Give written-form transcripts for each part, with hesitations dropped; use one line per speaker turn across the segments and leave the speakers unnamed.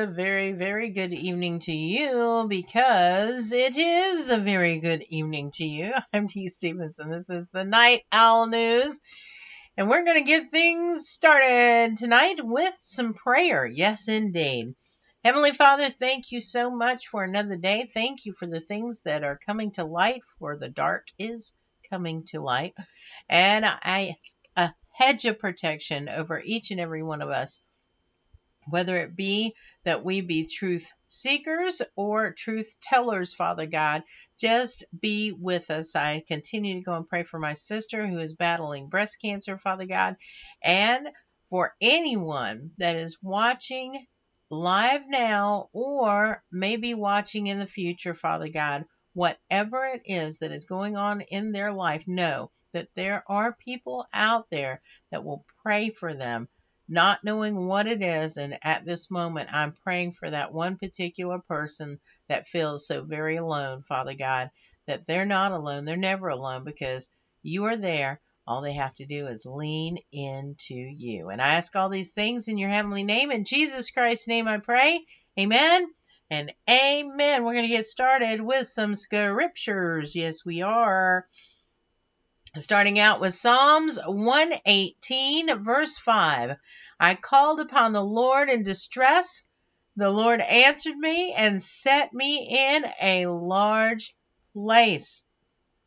very, very good evening to you because it is a very good evening to you. I'm T. Stevenson. This is the Night Owl News, and we're going to get things started tonight with some prayer. Yes, indeed. Heavenly Father, thank you so much for another day. Thank you for the things that are coming to light, for the dark is coming to light. And I ask a hedge of protection over each and every one of us, whether it be that we be truth seekers or truth tellers, Father God. Just be with us. I continue to go and pray for my sister who is battling breast cancer, Father God, and for anyone that is watching live now or maybe watching in the future, Father God. Whatever it is that is going on in their life, know that there are people out there that will pray for them, not knowing what it is. And at this moment, I'm praying for that one particular person that feels so very alone, Father God, that they're not alone. They're never alone because you are there. All they have to do is lean into you. And I ask all these things in your heavenly name. In Jesus Christ's name I pray. Amen and amen. We're going to get started with some scriptures. Yes, we are. Starting out with Psalms 118, verse 5. I called upon the Lord in distress. The Lord answered me and set me in a large place.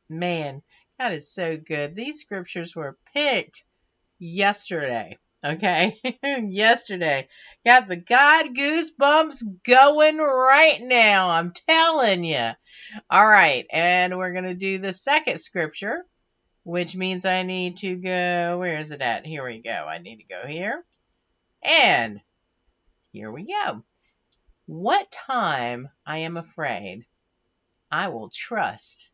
Man, that is so good. These scriptures were picked yesterday. Okay, yesterday. Got the God goosebumps going right now. I'm telling you. All right, and we're going to do the second scripture, which means I need to go, where is it at? Here we go. I need to go here. And here we go. What time I am afraid, I will trust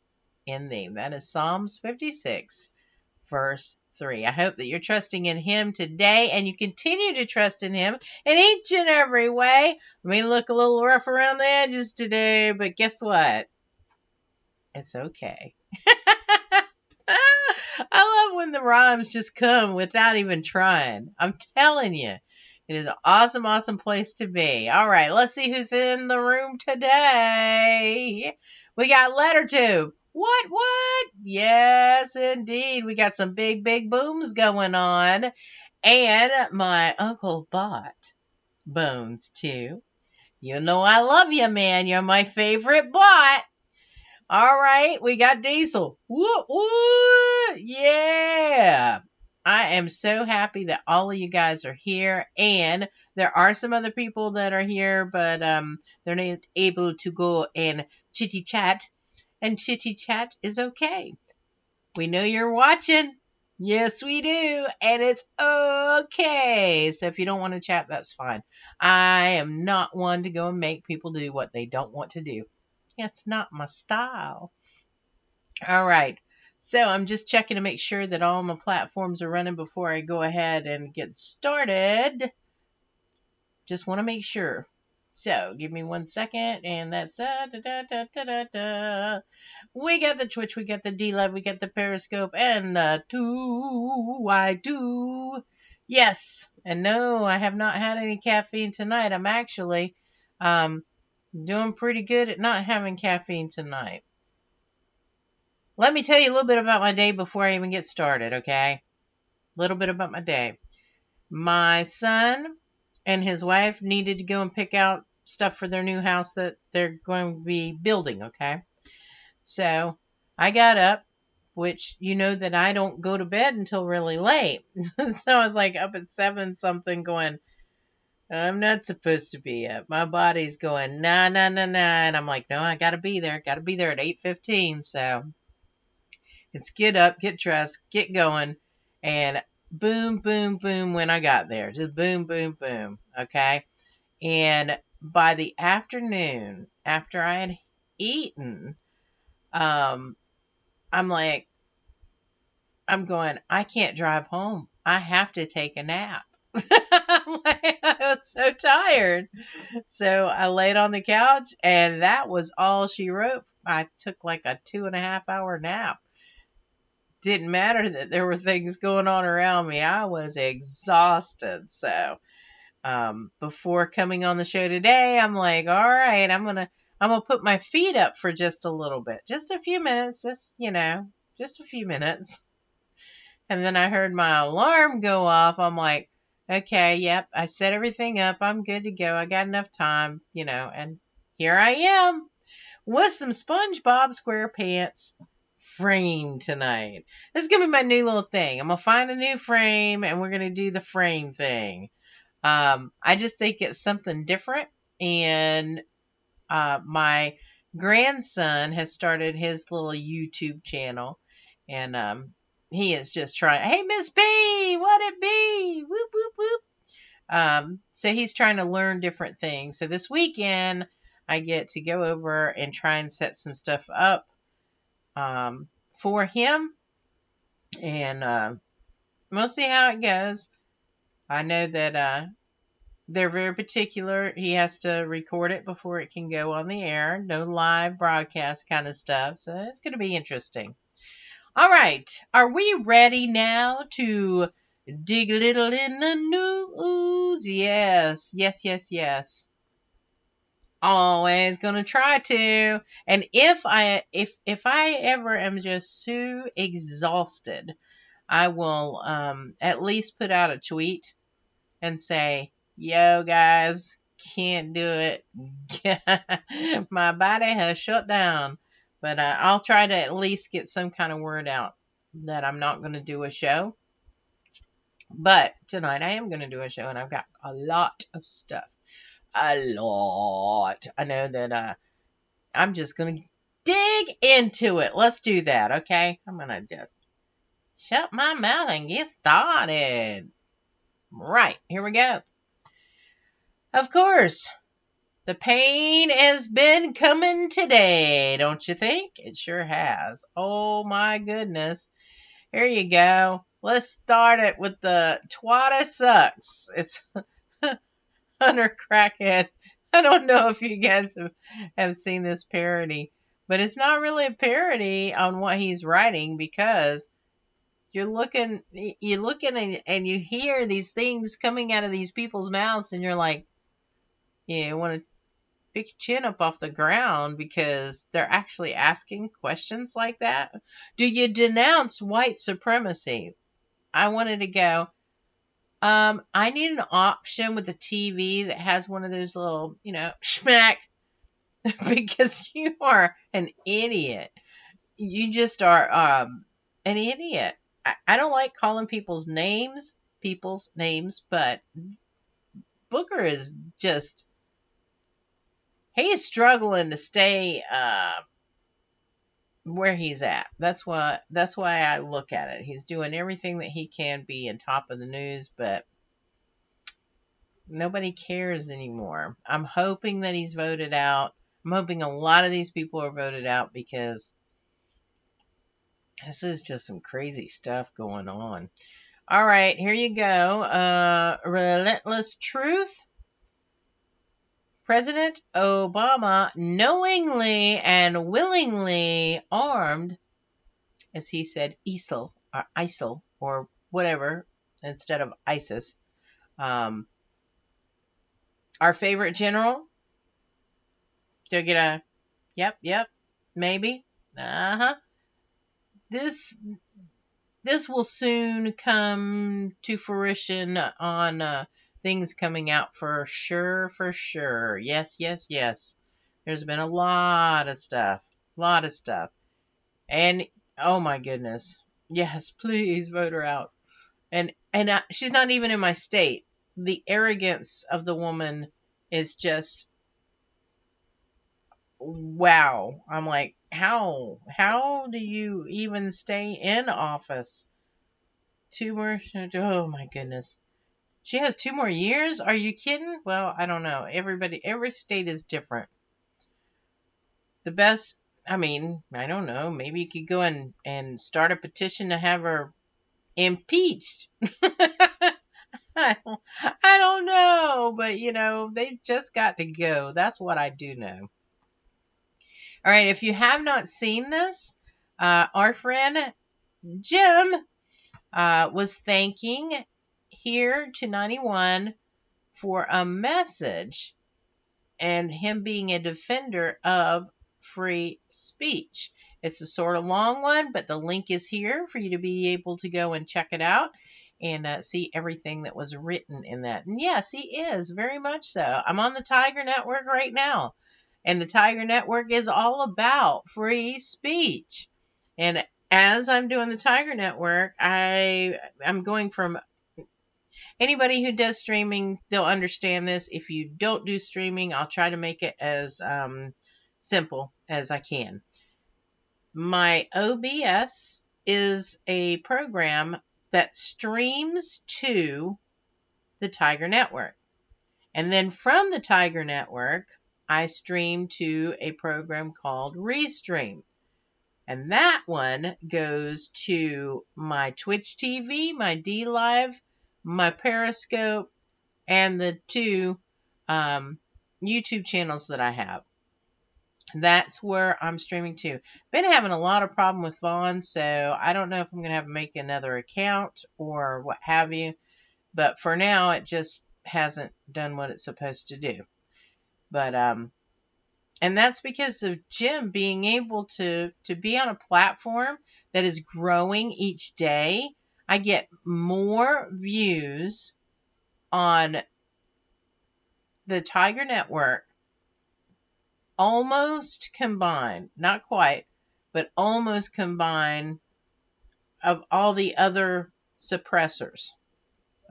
in thee. That is Psalms 56, verse 3. I hope that you're trusting in him today and you continue to trust in him in each and every way. I may look a little rough around the edges today, but guess what? It's okay. I love when the rhymes just come without even trying. I'm telling you, it is an awesome, awesome place to be. All right, let's see who's in the room today. We got Letter Tube. What? Yes, indeed. We got some big, big booms going on. And my Uncle Bot Bones, too. You know I love you, man. You're my favorite bot. All right, we got Diesel. Woo! Yeah. I am so happy that all of you guys are here, and there are some other people that are here, but they're not able to go and chitty chat, and chitty chat is okay. We know you're watching. Yes, we do, and it's okay. So if you don't want to chat, that's fine. I am not one to go and make people do what they don't want to do. It's not my style. All right. So I'm just checking to make sure that all my platforms are running before I go ahead and get started. Just want to make sure. So give me 1 second, and that's we got the Twitch, we got the D-Live, we got the Periscope, and the 2 Yes, and no, I have not had any caffeine tonight. I'm actually doing pretty good at not having caffeine tonight. Let me tell you a little bit about my day before I even get started, okay? A little bit about my day. My son and his wife needed to go and pick out stuff for their new house that they're going to be building, okay? So I got up, which you know that I don't go to bed until really late. So I was like up at 7 something going, I'm not supposed to be up. My body's going, nah. And I'm like, no, I got to be there. Got to be there at 8:15. So it's get up, get dressed, get going, and boom, boom, boom when I got there. Just boom, boom, boom. Okay? And by the afternoon, after I had eaten, I'm like, I'm going, I can't drive home. I have to take a nap. I was so tired. So I laid on the couch, and that was all she wrote. I took like a 2.5-hour nap. Didn't matter that there were things going on around me. I was exhausted. So before coming on the show today, I'm like, all right, I'm gonna put my feet up for just a little bit, just a few minutes, just a few minutes. And then I heard my alarm go off. I'm like, okay, yep, I set everything up. I'm good to go. I got enough time, and here I am with some SpongeBob SquarePants frame tonight. This is going to be my new little thing. I'm going to find a new frame and we're going to do the frame thing. I just think it's something different. And my grandson has started his little YouTube channel. And he is just trying, hey, Miss B, what it be? Whoop, whoop, whoop. So he's trying to learn different things. So this weekend, I get to go over and try and set some stuff up for him. And we'll see how it goes. I know that they're very particular. He has to record it before it can go on the air. No live broadcast kind of stuff. So it's going to be interesting. All right. Are we ready now to dig a little in the news? Yes. Yes, yes, yes. Always gonna try to. And if I ever am just so exhausted, I will at least put out a tweet and say, yo guys, can't do it. My body has shut down. But I'll try to at least get some kind of word out that I'm not going to do a show. But tonight I am going to do a show, and I've got a lot of stuff. A lot. I know that I'm just going to dig into it. Let's do that, okay? I'm going to just shut my mouth and get started. Right, here we go. Of course, the pain has been coming today, don't you think? It sure has. Oh my goodness. Here you go. Let's start it with the Twatter Sucks. It's Hunter Crackhead. I don't know if you guys have seen this parody, but it's not really a parody on what he's writing, because you're looking and you hear these things coming out of these people's mouths, and you're like, you want to pick your chin up off the ground, because they're actually asking questions like that. Do you denounce white supremacy? I wanted to go, I need an option with a TV that has one of those little, schmack, because you are an idiot. You just are an idiot. I don't like calling people's names, but Booker is just, he's struggling to stay where he's at. That's why I look at it. He's doing everything that he can be on top of the news, but nobody cares anymore. I'm hoping that he's voted out. I'm hoping a lot of these people are voted out, because this is just some crazy stuff going on. All right, here you go. Relentless Truth. President Obama knowingly and willingly armed, as he said, ISIL or whatever, instead of ISIS. Our favorite general. Do I get a yep, maybe? This will soon come to fruition on things coming out for sure. Yes. There's been a lot of stuff. And oh my goodness. Yes, please vote her out. And she's not even in my state. The arrogance of the woman is just, wow. I'm like, how do you even stay in office? 2 more, oh my goodness. She has 2 more years? Are you kidding? Well, I don't know. Every state is different. The best, I don't know. Maybe you could go and start a petition to have her impeached. I don't know. But, they've just got to go. That's what I do know. All right, if you have not seen this, our friend Jim was thanking Here to 91 for a message and him being a defender of free speech. It's a sort of long one, but the link is here for you to be able to go and check it out and see everything that was written in that. And yes, he is, very much so. I'm on the Tiger Network right now, and the Tiger Network is all about free speech. And as I'm doing the Tiger Network, I'm going from anybody who does streaming, they'll understand this. If you don't do streaming, I'll try to make it as simple as I can. My OBS is a program that streams to the Tiger Network. And then from the Tiger Network, I stream to a program called Restream. And that one goes to my Twitch TV, my DLive, my Periscope, and the 2 YouTube channels that I have. That's where I'm streaming to. Been having a lot of problem with Vaughn, so I don't know if I'm going to have to make another account or what have you. But for now, it just hasn't done what it's supposed to do. But, and that's because of Jim being able to be on a platform that is growing each day. I get more views on the Tiger Network, almost combined, not quite, but almost combined, of all the other suppressors.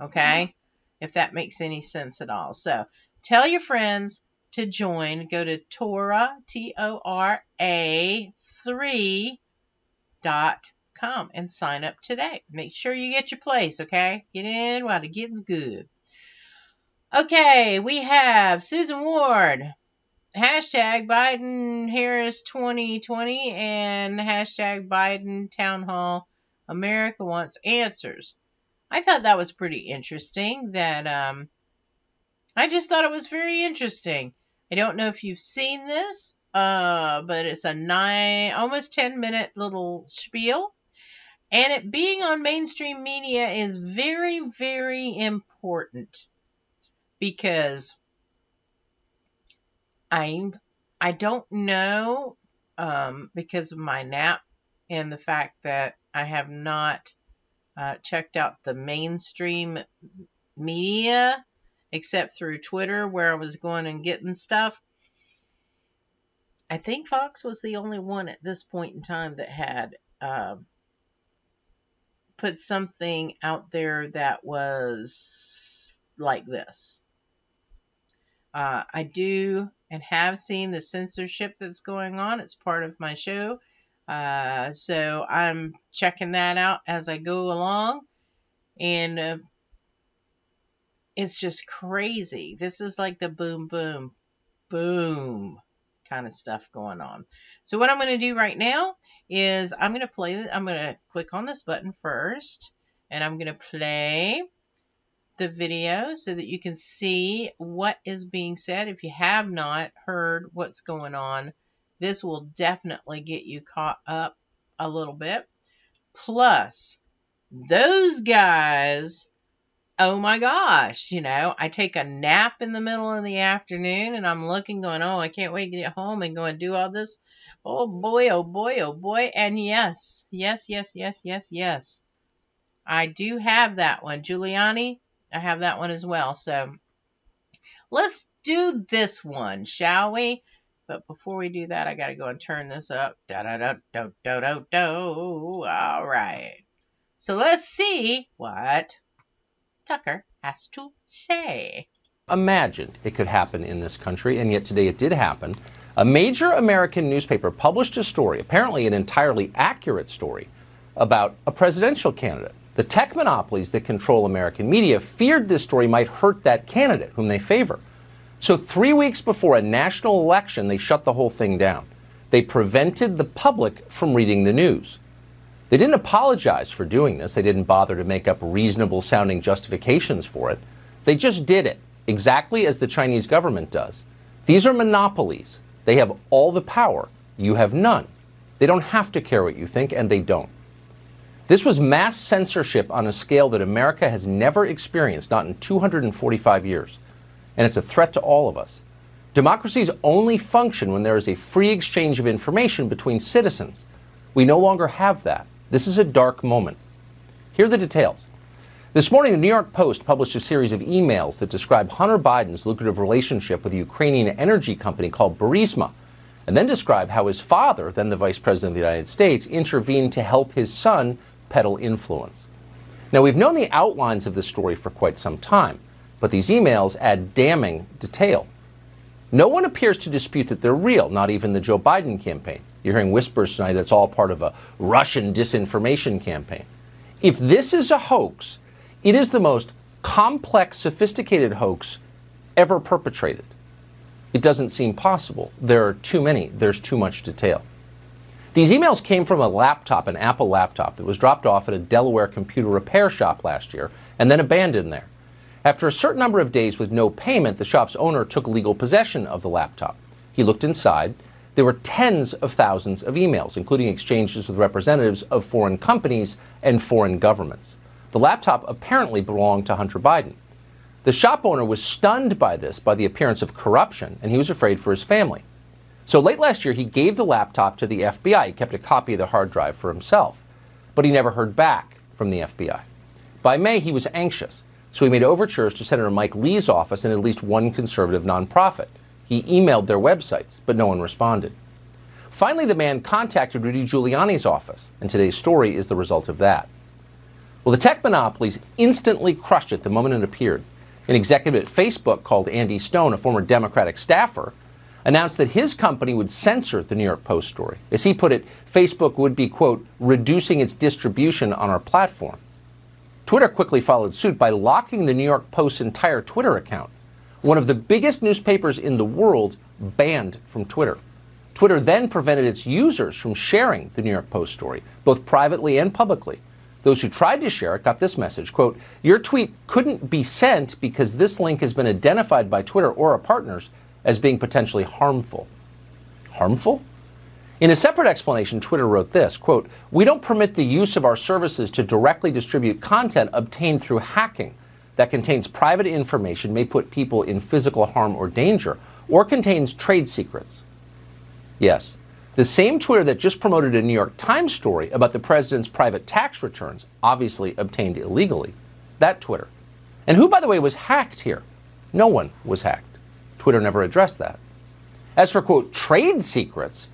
Okay? If that makes any sense at all. So tell your friends to join. Go to Tora, Tora3.com and sign up today. Make sure you get your place, okay? Get in while the getting's good. Okay, we have Susan Ward. Hashtag Biden Harris 2020 and hashtag Biden Town Hall. America wants answers. I thought that was pretty interesting. I just thought it was very interesting. I don't know if you've seen this, but it's a almost 10-minute little spiel. And it being on mainstream media is very, very important because I don't know, because of my nap and the fact that I have not checked out the mainstream media except through Twitter where I was going and getting stuff. I think Fox was the only one at this point in time that had put something out there that was like this. I do and have seen the censorship that's going on. It's part of my show. So I'm checking that out as I go along. And it's just crazy. This is like the boom, boom, boom kind of stuff going on. So what I'm going to do right now is I'm going to click on this button first. And I'm going to play the video so that you can see what is being said. If you have not heard what's going on, this will definitely get you caught up a little bit. Plus, those guys, oh my gosh, I take a nap in the middle of the afternoon and I'm looking going, oh, I can't wait to get home and go and do all this. Oh boy, oh boy, oh boy. And yes. I do have that one. Giuliani, I have that one as well. So let's do this one, shall we? But before we do that, I got to go and turn this up. All right. So let's see what Tucker has to say.
Imagined it could happen in this country, and yet today it did happen. A major American newspaper published a story, apparently an entirely accurate story, about a presidential candidate. The tech monopolies that control American media feared this story might hurt that candidate, whom they favor. So 3 weeks before a national election, they shut the whole thing down. They prevented the public from reading the news. They didn't apologize for doing this. They didn't bother to make up reasonable-sounding justifications for it. They just did it, exactly as the Chinese government does. These are monopolies. They have all the power. You have none. They don't have to care what you think, and they don't. This was mass censorship on a scale that America has never experienced, not in 245 years. and it's a threat to all of us. Democracies only function when there is a free exchange of information between citizens. We no longer have that. This is a dark moment. Here are the details. This morning, the New York Post published a series of emails that describe Hunter Biden's lucrative relationship with a Ukrainian energy company called Burisma, and then describe how his father, then the Vice President of the United States, intervened to help his son peddle influence. Now, we've known the outlines of this story for quite some time, but these emails add damning detail. No one appears to dispute that they're real, not even the Joe Biden campaign. You're hearing whispers tonight it's all part of a Russian disinformation campaign. If this is a hoax, it is the most complex, sophisticated hoax ever perpetrated. It doesn't seem possible. There are too many. There's too much detail. These emails came from a laptop, an Apple laptop, that was dropped off at a Delaware computer repair shop last year and then abandoned there. After a certain number of days with no payment, the shop's owner took legal possession of the laptop. He looked inside. There were tens of thousands of emails, including exchanges with representatives of foreign companies and foreign governments. The laptop apparently belonged to Hunter Biden. The shop owner was stunned by this, by the appearance of corruption, and he was afraid for his family. So late last year, he gave the laptop to the FBI. He kept a copy of the hard drive for himself. But he never heard back from the FBI. By May, he was anxious, so he made overtures to Senator Mike Lee's office and at least one conservative nonprofit. He emailed their websites, but no one responded. Finally, the man contacted Rudy Giuliani's office, and today's story is the result of that. Well, the tech monopolies instantly crushed it the moment it appeared. An executive at Facebook called Andy Stone, a former Democratic staffer, announced that his company would censor the New York Post story. As he put it, Facebook would be, quote, reducing its distribution on our platform. Twitter quickly followed suit by locking the New York Post's entire Twitter account. One of the biggest newspapers in the world banned from Twitter. Twitter then prevented its users from sharing the New York Post story, both privately and publicly. Those who tried to share it got this message, quote, your tweet couldn't be sent because this link has been identified by Twitter or our partners as being potentially harmful. Harmful? In a separate explanation, Twitter wrote this, quote, we don't permit the use of our services to directly distribute content obtained through hacking that contains private information, may put people in physical harm or danger, or contains trade secrets. Yes. The same Twitter that just promoted a New York Times story about the president's private tax returns, obviously obtained illegally, that Twitter. And who, by the way, was hacked here? No one was hacked. Twitter never addressed that. As for, quote, trade secrets,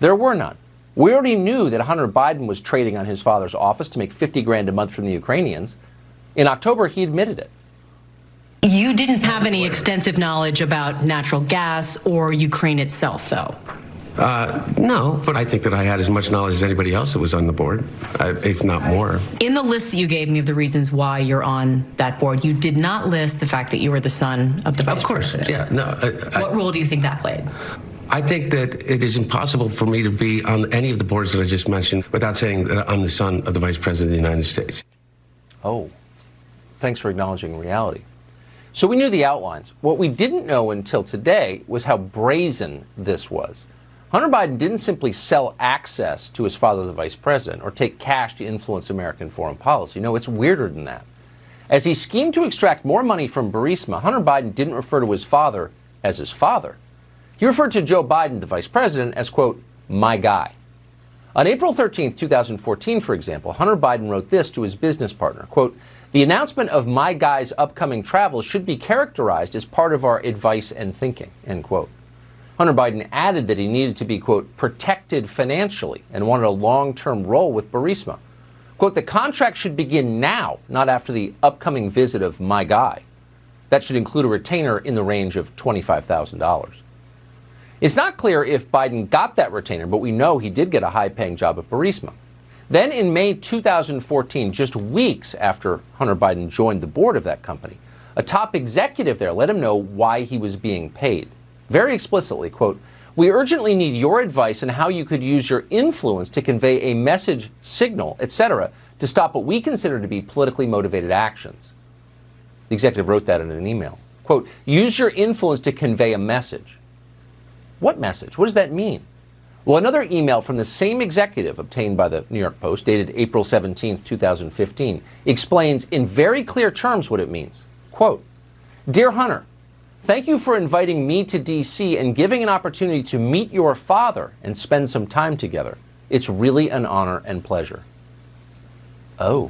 there were none. We already knew that Hunter Biden was trading on his father's office to make $50,000 a month from the Ukrainians. In October, he admitted it.
You didn't have any extensive knowledge about natural gas or Ukraine itself, though?
No, but I think that I had as much knowledge as anybody else that was on the board, if not more.
In the list that you gave me of the reasons why you're on that board, you did not list the fact that you were the son of the vice president.
Of course, yeah. No.
What role do you think that played?
I think that it is impossible for me to be on any of the boards that I just mentioned without saying that I'm the son of the Vice President of the United States.
Oh, thanks for acknowledging reality. So we knew the outlines. What we didn't know until today was how brazen this was. Hunter Biden didn't simply sell access to his father, the vice president, or take cash to influence American foreign policy. No, it's weirder than that. As he schemed to extract more money from Burisma, Hunter Biden didn't refer to his father as his father. He referred to Joe Biden, the vice president, as, quote, my guy. On April 13, 2014, for example, Hunter Biden wrote this to his business partner, quote, the announcement of my guy's upcoming travel should be characterized as part of our advice and thinking, end quote. Hunter Biden added that he needed to be, quote, protected financially and wanted a long-term role with Burisma. Quote, the contract should begin now, not after the upcoming visit of my guy. That should include a retainer in the range of $25,000. It's not clear if Biden got that retainer, but we know he did get a high-paying job at Burisma. Then in May 2014, just weeks after Hunter Biden joined the board of that company, a top executive there let him know why he was being paid. Very explicitly, quote, we urgently need your advice on how you could use your influence to convey a message, signal, etc., to stop what we consider to be politically motivated actions. The executive wrote that in an email. Quote, use your influence to convey a message. What message? What does that mean? Well, another email from the same executive obtained by the New York Post, dated April 17, 2015, explains in very clear terms what it means. Quote, Dear Hunter, Thank you for inviting me to D.C. and giving an opportunity to meet your father and spend some time together. It's really an honor and pleasure. Oh.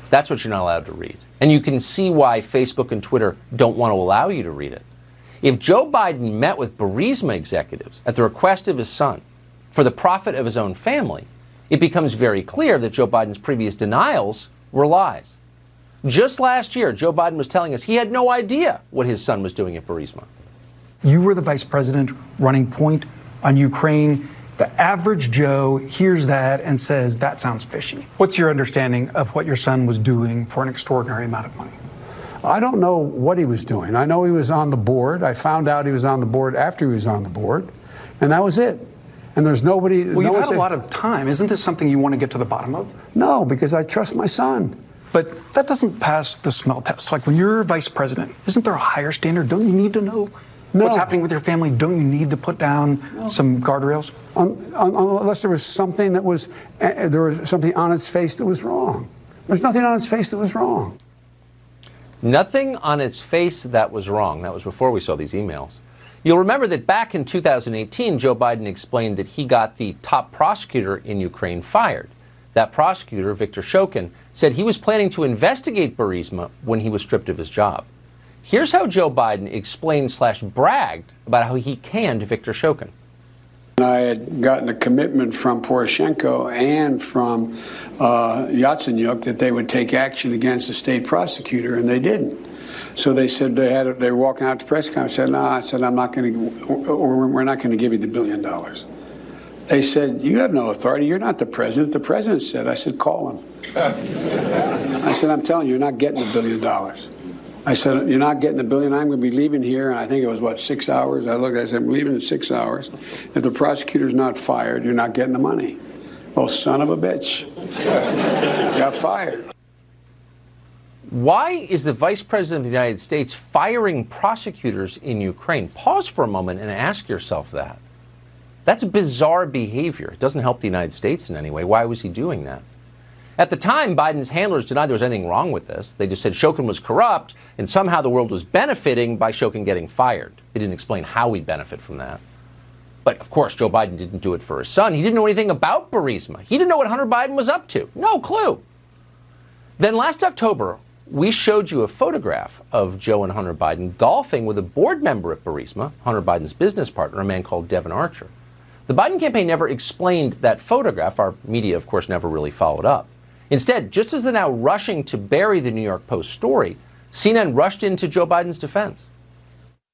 That's what you're not allowed to read. And you can see why Facebook and Twitter don't want to allow you to read it. If Joe Biden met with Burisma executives at the request of his son for the profit of his own family, it becomes very clear that Joe Biden's previous denials were lies. Just last year, Joe Biden was telling us he had no idea what his son was doing at Burisma.
You were the vice president running point on Ukraine. The average Joe hears that and says, that sounds fishy. What's your understanding of what your son was doing for an extraordinary amount of money?
I don't know what he was doing. I know he was on the board. I found out he was on the board after he was on the board, and that was it. And there's nobody...
Well, you've had a lot of time. Isn't this something you want to get to the bottom of?
No, because I trust my son.
But that doesn't pass the smell test. Like, when you're vice president, isn't there a higher standard? Don't you need to know what's happening with your family? Don't you need to put down some guardrails?
Unless there was something that was... there was something on its face that was wrong. There's nothing on its face that was wrong.
Nothing on its face that was wrong. That was before we saw these emails. You'll remember that back in 2018, Joe Biden explained that he got the top prosecutor in Ukraine fired. That prosecutor, Viktor Shokin, said he was planning to investigate Burisma when he was stripped of his job. Here's how Joe Biden explained/bragged about how he canned Viktor Shokin.
I had gotten a commitment from Poroshenko and from Yatsenyuk that they would take action against the state prosecutor, and they didn't. So they said they were walking out to press conference. I said, no, I said, I'm not going to, or we're not going to give you the $1 billion. They said, you have no authority. You're not the president. The president said. I said, call him. I said, I'm telling you, you're not getting the $1 billion. I said, you're not getting the $1 billion. I'm going to be leaving here. And I think it was, 6 hours? I looked, I said, I'm leaving in 6 hours. If the prosecutor's not fired, you're not getting the money. Oh, son of a bitch. Got fired.
Why is the Vice President of the United States firing prosecutors in Ukraine? Pause for a moment and ask yourself that. That's bizarre behavior. It doesn't help the United States in any way. Why was he doing that? At the time, Biden's handlers denied there was anything wrong with this. They just said Shokin was corrupt, and somehow the world was benefiting by Shokin getting fired. They didn't explain how we'd benefit from that. But, of course, Joe Biden didn't do it for his son. He didn't know anything about Burisma. He didn't know what Hunter Biden was up to. No clue. Then last October, we showed you a photograph of Joe and Hunter Biden golfing with a board member at Burisma, Hunter Biden's business partner, a man called Devon Archer. The Biden campaign never explained that photograph. Our media, of course, never really followed up. Instead, just as they're now rushing to bury the New York Post story, CNN rushed into Joe Biden's defense.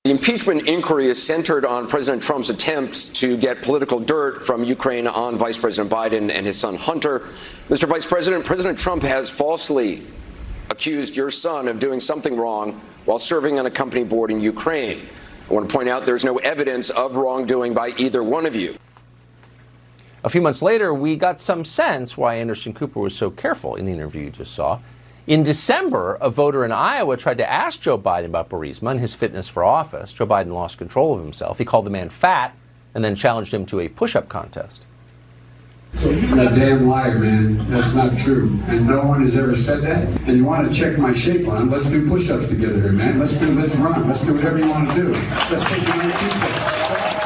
The impeachment inquiry is centered on President Trump's attempts to get political dirt from Ukraine on Vice President Biden and his son Hunter. Mr. Vice President, President Trump has falsely accused your son of doing something wrong while serving on a company board in Ukraine. I want to point out there's no evidence of wrongdoing by either one of you.
A few months later, we got some sense why Anderson Cooper was so careful in the interview you just saw. In December, a voter in Iowa tried to ask Joe Biden about Burisma and his fitness for office. Joe Biden lost control of himself. He called the man fat and then challenged him to a push-up contest.
You're a damn liar, man. That's not true. And no one has ever said that. And you want to check my shape on, let's do push-ups together here, man. Let's run. Let's do whatever you want to do. Let's take the push-ups.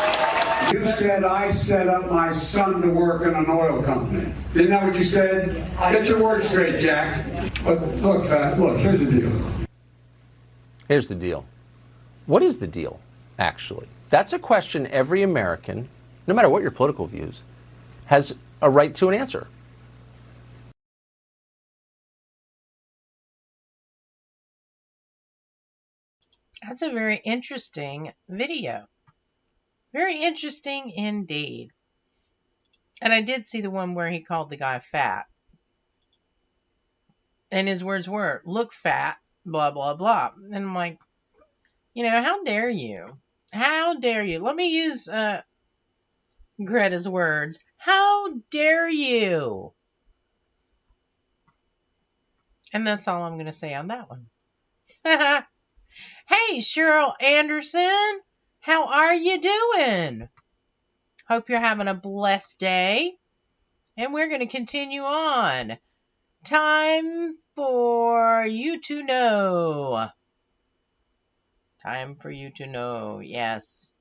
You said I set up my son to work in an oil company. Isn't that what you said? Get your words straight, Jack. But look, fat, look, here's the deal.
Here's the deal. What is the deal, actually? That's a question every American, no matter what your political views, has a right to an answer.
That's a very interesting video. Very interesting indeed. And I did see the one where he called the guy fat. And his words were, look fat, blah, blah, blah. And I'm like, how dare you? How dare you? Let me use Greta's words. How dare you? And that's all I'm going to say on that one. Hey, Cheryl Anderson. How are you doing? Hope you're having a blessed day. And we're going to continue on. Time for you to know. Time for you to know. Yes.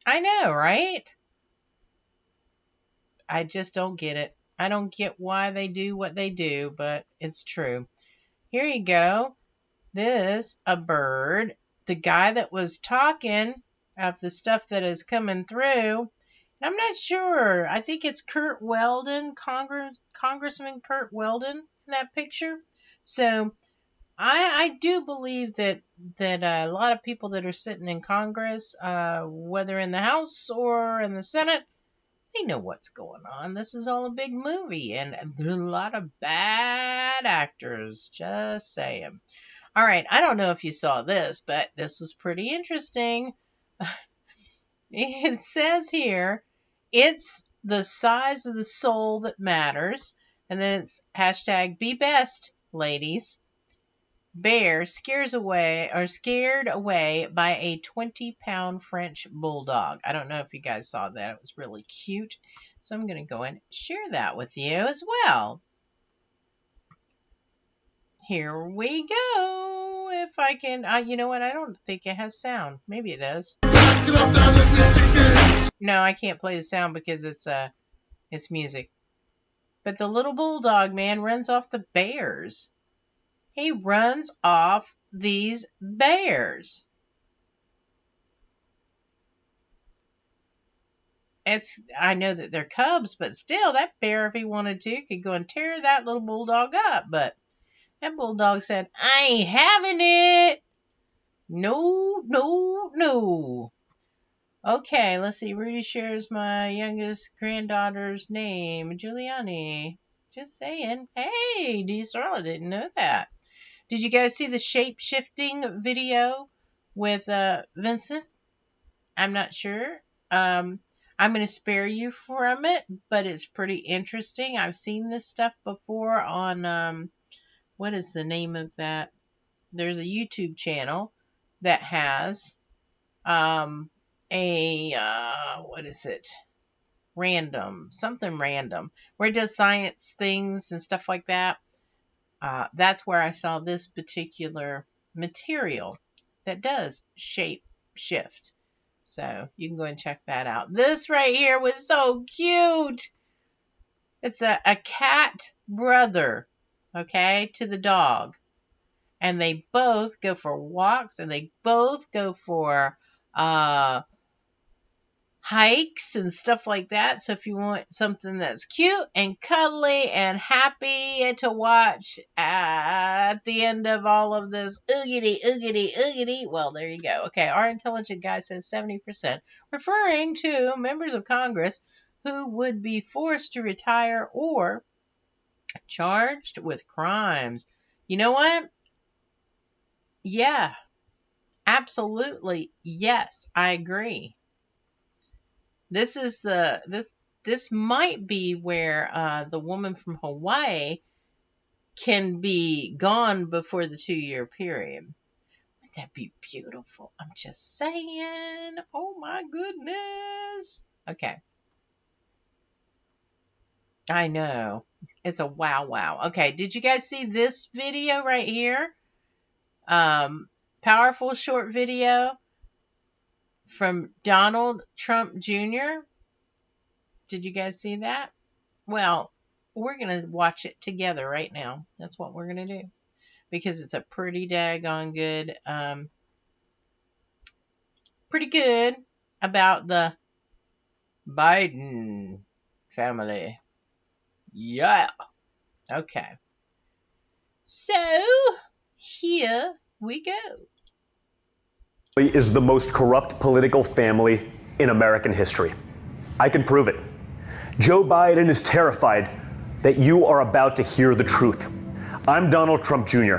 I know, right? I just don't get it. I don't get why they do what they do, but it's true. Here you go. This, a bird. The guy that was talking of the stuff that is coming through. I'm not sure. I think it's Curt Weldon, Congressman Curt Weldon in that picture. So I do believe that a lot of people that are sitting in Congress, whether in the House or in the Senate, they know what's going on. This is all a big movie, and there are a lot of bad actors. Just saying. All right, I don't know if you saw this, but this was pretty interesting. It says here, it's the size of the soul that matters. And then it's hashtag be best, ladies. Bear scared away by a 20-pound French bulldog. I don't know if you guys saw that. It was really cute. So I'm going to go and share that with you as well. Here we go. If I can, you know what? I don't think it has sound. Maybe it does. No, I can't play the sound because it's music. But the little bulldog, man, runs off the bears. He runs off these bears. I know that they're cubs, but still, that bear, if he wanted to, could go and tear that little bulldog up. But that bulldog said, I ain't having it. No, no, no. Okay, let's see. Rudy shares my youngest granddaughter's name, Giuliani. Just saying. Hey, D-Star, I didn't know that. Did you guys see the shape-shifting video with Vincent? I'm not sure. I'm going to spare you from it, but it's pretty interesting. I've seen this stuff before on, what is the name of that? There's a YouTube channel that has what is it? Something random, where it does science things and stuff like that. That's where I saw this particular material that does shape shift. So you can go and check that out. This right here was so cute. It's a cat brother, okay, to the dog. And they both go for walks, and they both go for hikes and stuff like that. So if you want something that's cute and cuddly and happy to watch at the end of all of this oogity, well, there you go. Okay, our intelligent guy says 70%, referring to members of Congress who would be forced to retire or charged with crimes. You know what? Yeah, absolutely. Yes, I agree. This is this might be where the woman from Hawaii can be gone before the 2-year period. Wouldn't that be beautiful? I'm just saying. Oh my goodness. Okay. I know. It's a wow. Okay, did you guys see this video right here? Powerful short video from Donald Trump Jr. Did you guys see that? Well, we're going to watch it together right now. That's what we're going to do. Because it's a pretty daggone good, pretty good about the Biden family. Yeah. Okay. So, here we go.
Is the most corrupt political family in American history. I can prove it. Joe Biden is terrified that you are about to hear the truth. I'm Donald Trump Jr.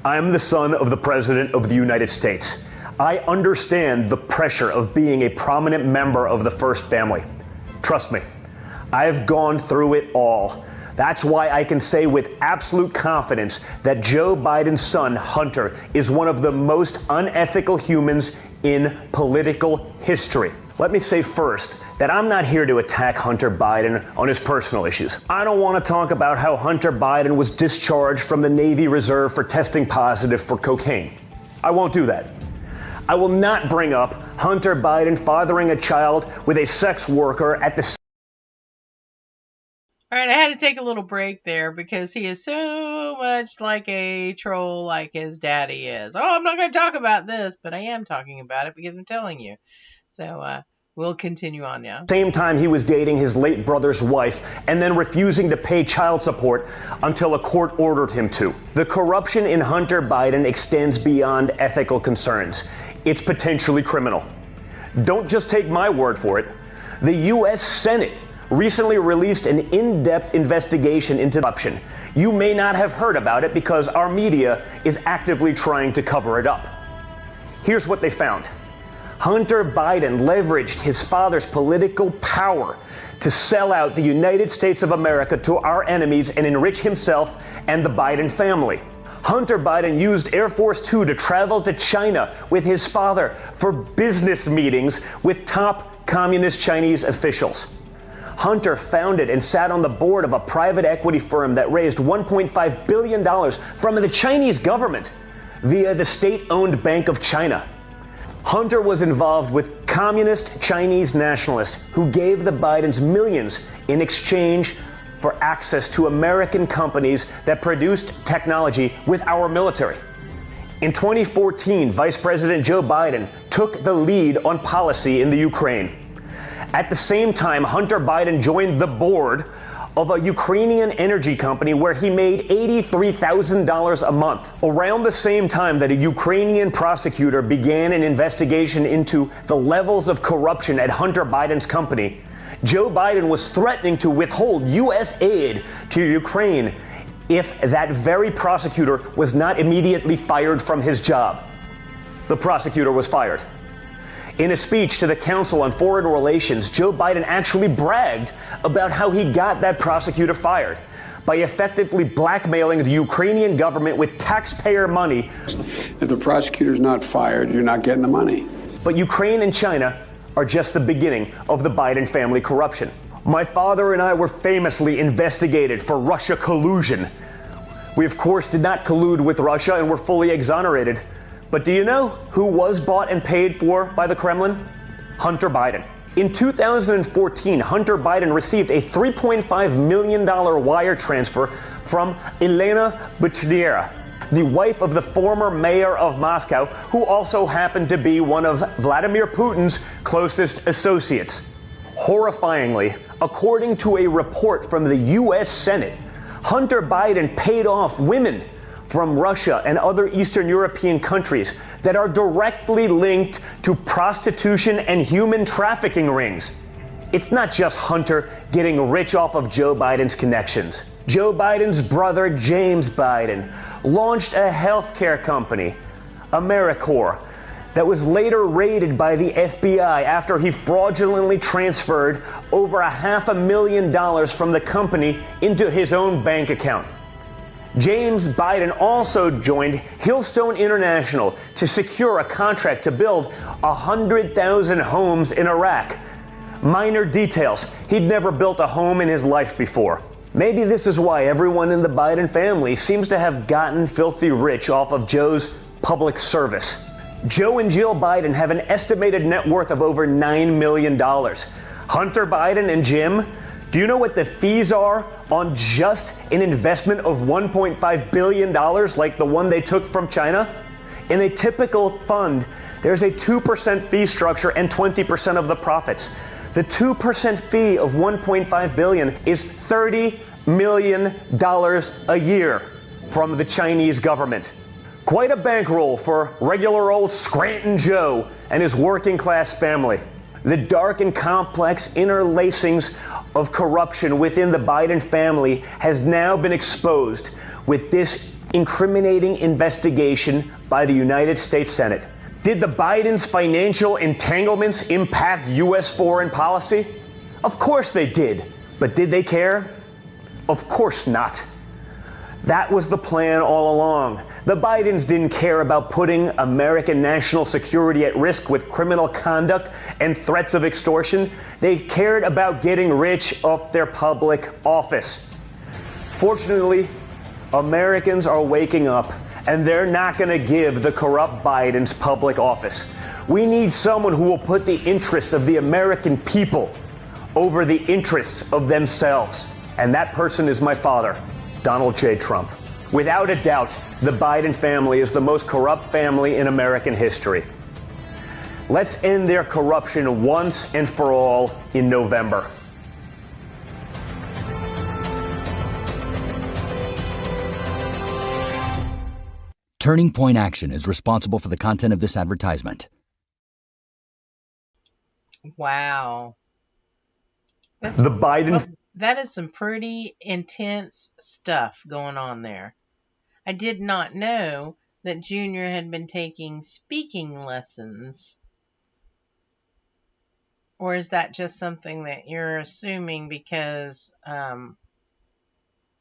I'm the son of the President of the United States. I understand the pressure of being a prominent member of the first family. Trust me, I've gone through it all. That's why I can say with absolute confidence that Joe Biden's son, Hunter, is one of the most unethical humans in political history. Let me say first that I'm not here to attack Hunter Biden on his personal issues. I don't want to talk about how Hunter Biden was discharged from the Navy Reserve for testing positive for cocaine. I won't do that. I will not bring up Hunter Biden fathering a child with a sex worker at the...
All right, I had to take a little break there because he is so much like a troll like his daddy is. Oh, I'm not going to talk about this, but I am talking about it because I'm telling you. So we'll continue on now.
Same time he was dating his late brother's wife and then refusing to pay child support until a court ordered him to. The corruption in Hunter Biden extends beyond ethical concerns. It's potentially criminal. Don't just take my word for it. The U.S. Senate recently released an in-depth investigation into corruption. You may not have heard about it because our media is actively trying to cover it up. Here's what they found. Hunter Biden leveraged his father's political power to sell out the United States of America to our enemies and enrich himself and the Biden family. Hunter Biden used Air Force Two to travel to China with his father for business meetings with top communist Chinese officials. Hunter founded and sat on the board of a private equity firm that raised $1.5 billion from the Chinese government via the state-owned Bank of China. Hunter was involved with communist Chinese nationalists who gave the Bidens millions in exchange for access to American companies that produced technology with our military. In 2014, Vice President Joe Biden took the lead on policy in the Ukraine. At the same time, Hunter Biden joined the board of a Ukrainian energy company where he made $83,000 a month. Around the same time that a Ukrainian prosecutor began an investigation into the levels of corruption at Hunter Biden's company, Joe Biden was threatening to withhold U.S. aid to Ukraine if that very prosecutor was not immediately fired from his job. The prosecutor was fired. In a speech to the Council on Foreign Relations, Joe Biden actually bragged about how he got that prosecutor fired by effectively blackmailing the Ukrainian government with taxpayer money.
If the prosecutor's not fired, you're not getting the money.
But Ukraine and China are just the beginning of the Biden family corruption. My father and I were famously investigated for Russia collusion. We, of course, did not collude with Russia and were fully exonerated. But do you know who was bought and paid for by the Kremlin? Hunter Biden. In 2014, Hunter Biden received a $3.5 million wire transfer from Elena Buchniera, the wife of the former mayor of Moscow, who also happened to be one of Vladimir Putin's closest associates. Horrifyingly, according to a report from the U.S. Senate, Hunter Biden paid off women from Russia and other Eastern European countries that are directly linked to prostitution and human trafficking rings. It's not just Hunter getting rich off of Joe Biden's connections. Joe Biden's brother, James Biden, launched a healthcare company, AmeriCorps, that was later raided by the FBI after he fraudulently transferred over $500,000 from the company into his own bank account. James Biden also joined Hillstone International to secure a contract to build 100,000 homes in Iraq. Minor details. He'd never built a home in his life before. Maybe this is why everyone in the Biden family seems to have gotten filthy rich off of Joe's public service. Joe and Jill Biden have an estimated net worth of over $9 million. Hunter Biden and Jim, do you know what the fees are on just an investment of $1.5 billion like the one they took from China? In a typical fund, there's a 2% fee structure and 20% of the profits. The 2% fee of $1.5 billion is $30 million a year from the Chinese government. Quite a bankroll for regular old Scranton Joe and his working class family. The dark and complex interlacings of corruption within the Biden family has now been exposed with this incriminating investigation by the United States Senate. Did the Bidens' financial entanglements impact U.S. foreign policy? Of course they did. But did they care? Of course not. That was the plan all along. The Bidens didn't care about putting American national security at risk with criminal conduct and threats of extortion. They cared about getting rich off their public office. Fortunately, Americans are waking up and they're not going to give the corrupt Bidens public office. We need someone who will put the interests of the American people over the interests of themselves. And that person is my father, Donald J. Trump. Without a doubt, the Biden family is the most corrupt family in American history. Let's end their corruption once and for all in November.
Turning Point Action is responsible for the content of this advertisement.
Wow.
The Biden...
That is some pretty intense stuff going on there. I did not know that Junior had been taking speaking lessons. Or is that just something that you're assuming because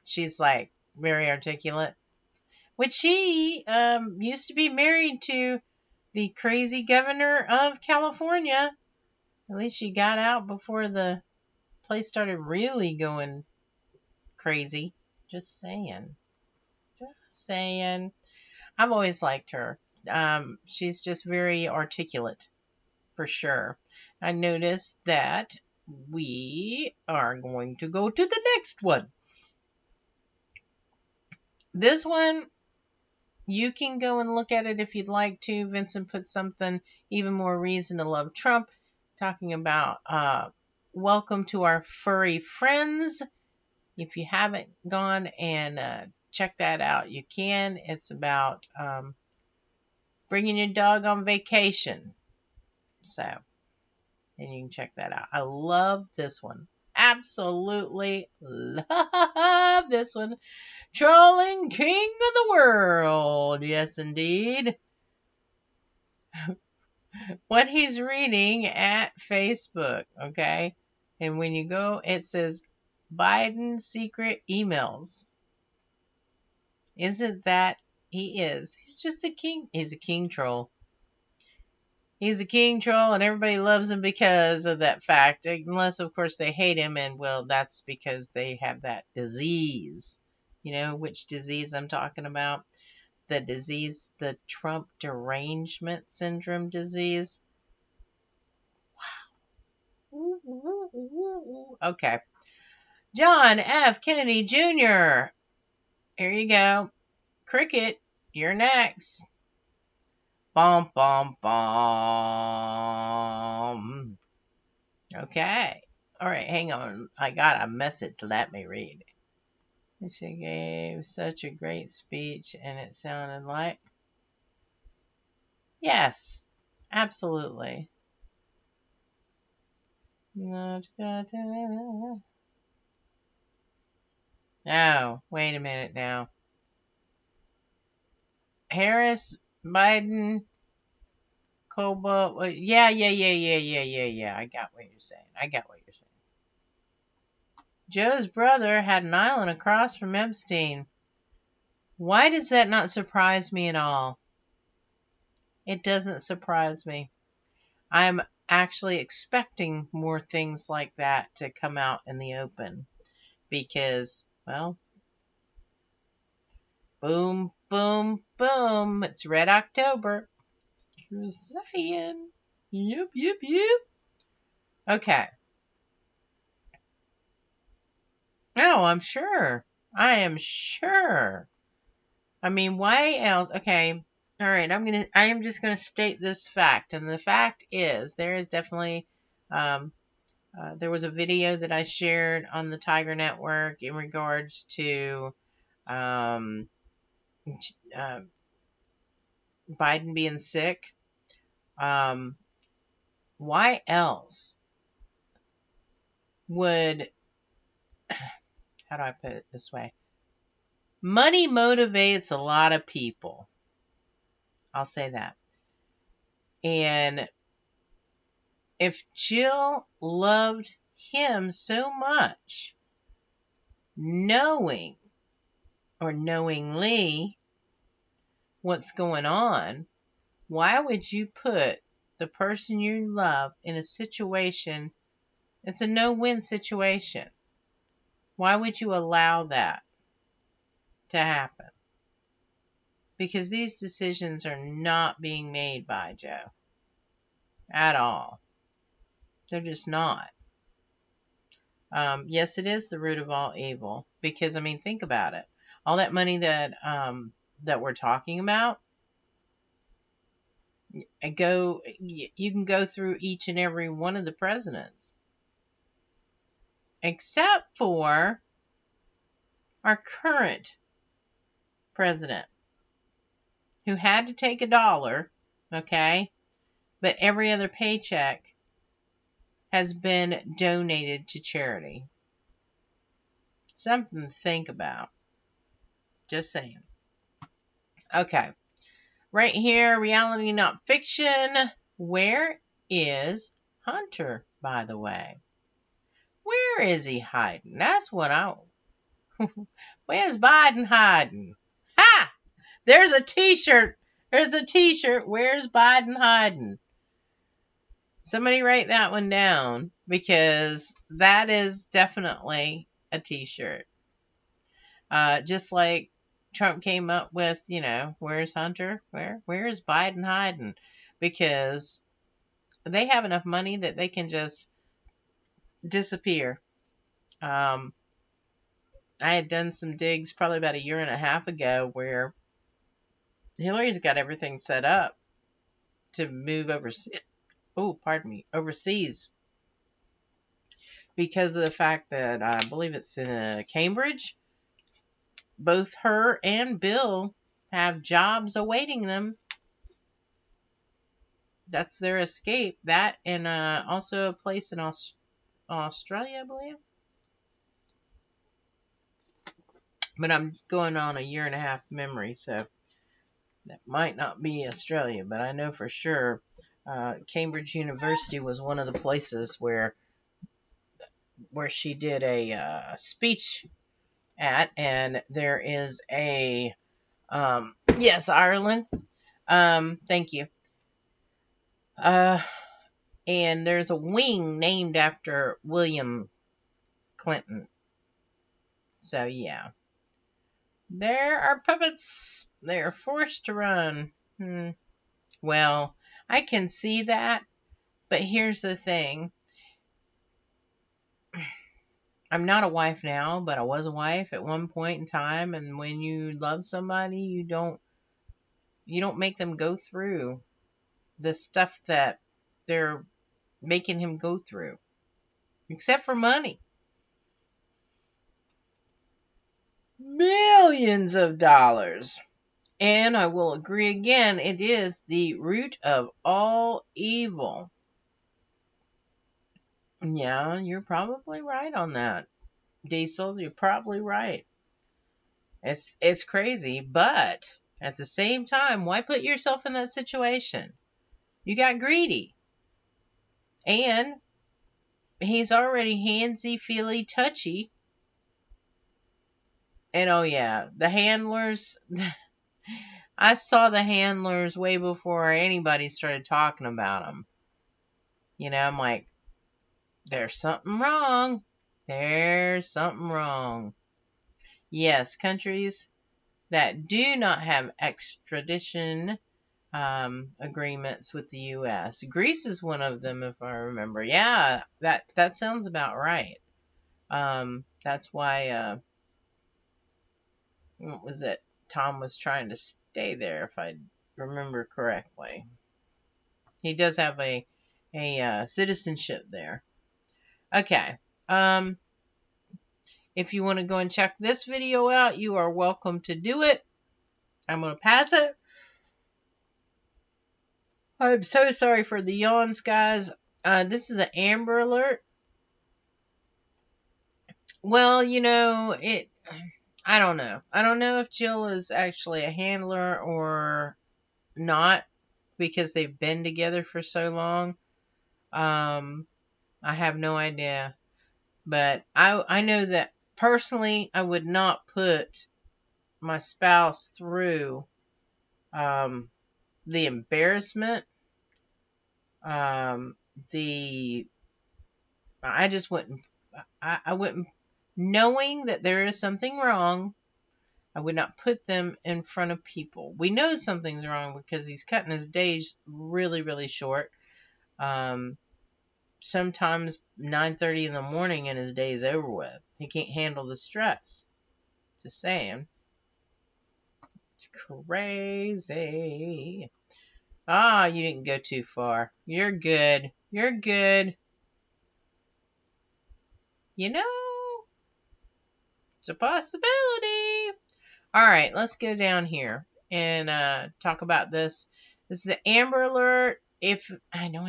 she's like very articulate? Which she used to be married to the crazy governor of California. At least she got out before the place started really going crazy. Just saying. Just saying. I've always liked her. She's just very articulate, for sure. I noticed that we are going to go to the next one. This one, you can go and look at it if you'd like to. Vincent put something, even more reason to love Trump, talking about welcome to our furry friends. If you haven't gone and check that out, you can. It's about bringing your dog on vacation. So, and you can check that out. I love this one. Absolutely love this one. Trolling King of the World. Yes, indeed. What he's reading at Facebook, okay? And when you go, it says Biden secret emails. Isn't that he is? He's just a king. He's a king troll. He's a king troll, and everybody loves him because of that fact. Unless, of course, they hate him, and, well, that's because they have that disease. You know which disease I'm talking about? The disease, the Trump derangement syndrome disease. Wow. Okay. John F. Kennedy Jr. Here you go. Cricket, you're next. Bum, bum, bum. Okay. All right, hang on. I got a message. Let me read it. She gave such a great speech, and it sounded like... Yes, absolutely. Oh, wait a minute now. Harris, Biden, Cobalt. Yeah. I got what you're saying. Joe's brother had an island across from Epstein. Why does that not surprise me at all? It doesn't surprise me. I'm actually expecting more things like that to come out in the open. Because, well, boom, boom, boom. It's Red October. Just saying. Yep. Okay. Oh, I'm sure. I am sure. I mean, why else? Okay. All right. I am just going to state this fact. And the fact is, there is definitely, there was a video that I shared on the Tiger Network in regards to, Biden being sick. Why else would, how do I put it this way? Money motivates a lot of people. I'll say that. And if Jill loved him so much, knowing or knowingly what's going on, why would you put the person you love in a situation? It's a no-win situation. Why would you allow that to happen? because these decisions are not being made by Joe at all. They're just not. Yes, it is the root of all evil, because I mean, think about it. All that money that we're talking about, you can go through each and every one of the presidents, except for our current president, who had to take $1, okay, but every other paycheck has been donated to charity. Something to think about. Just saying. Okay. Right here, reality not fiction. Where is Hunter, by the way? Where is he hiding? That's what I... Where's Biden hiding? Ha! There's a t-shirt. There's a t-shirt. Where's Biden hiding? Somebody write that one down, because that is definitely a t-shirt. Just like Trump came up with, where's Hunter? Where is Biden hiding? Because they have enough money that they can just disappear. I had done some digs probably about 1.5 years ago where Hillary's got everything set up to move overseas. Overseas. Because of the fact that I believe it's in Cambridge. Both her and Bill have jobs awaiting them. That's their escape. That and also a place in Australia, I believe. But I'm going on 1.5 years memory, so that might not be Australia. But I know for sure Cambridge University was one of the places where she did a speech at, and there is a yes, Ireland. Thank you. And there's a wing named after William Clinton. So yeah, there are puppets. They are forced to run. Well, I can see that, but here's the thing. I'm not a wife now, but I was a wife at one point in time, and when you love somebody, you don't make them go through the stuff that they're making him go through, except for money. Millions of dollars. And I will agree again, it is the root of all evil. Yeah, you're probably right on that, Diesel. You're probably right. It's crazy, but at the same time, why put yourself in that situation? You got greedy. And he's already handsy, feely, touchy. And oh yeah, the handlers... I saw the handlers way before anybody started talking about them. I'm like, there's something wrong. There's something wrong. Yes, countries that do not have extradition agreements with the U.S. Greece is one of them, if I remember. Yeah, that sounds about right. That's why, what was it? Tom was trying to stay there, if I remember correctly. He does have a citizenship there. Okay. If you want to go and check this video out, you are welcome to do it. I'm going to pass it. I'm so sorry for the yawns, guys. This is an Amber Alert. Well, I don't know. I don't know if Jill is actually a handler or not, because they've been together for so long. I have no idea. But I know that personally, I would not put my spouse through the embarrassment. I just wouldn't. I wouldn't, knowing that there is something wrong, I would not put them in front of people. We know something's wrong because he's cutting his days really, really short. Sometimes 9:30 in the morning and his day is over with. He can't handle the stress. Just saying. It's crazy. Ah, you didn't go too far. You're good. You're good. You know, it's a possibility. All right, let's go down here and talk about this. This is an Amber Alert. If I know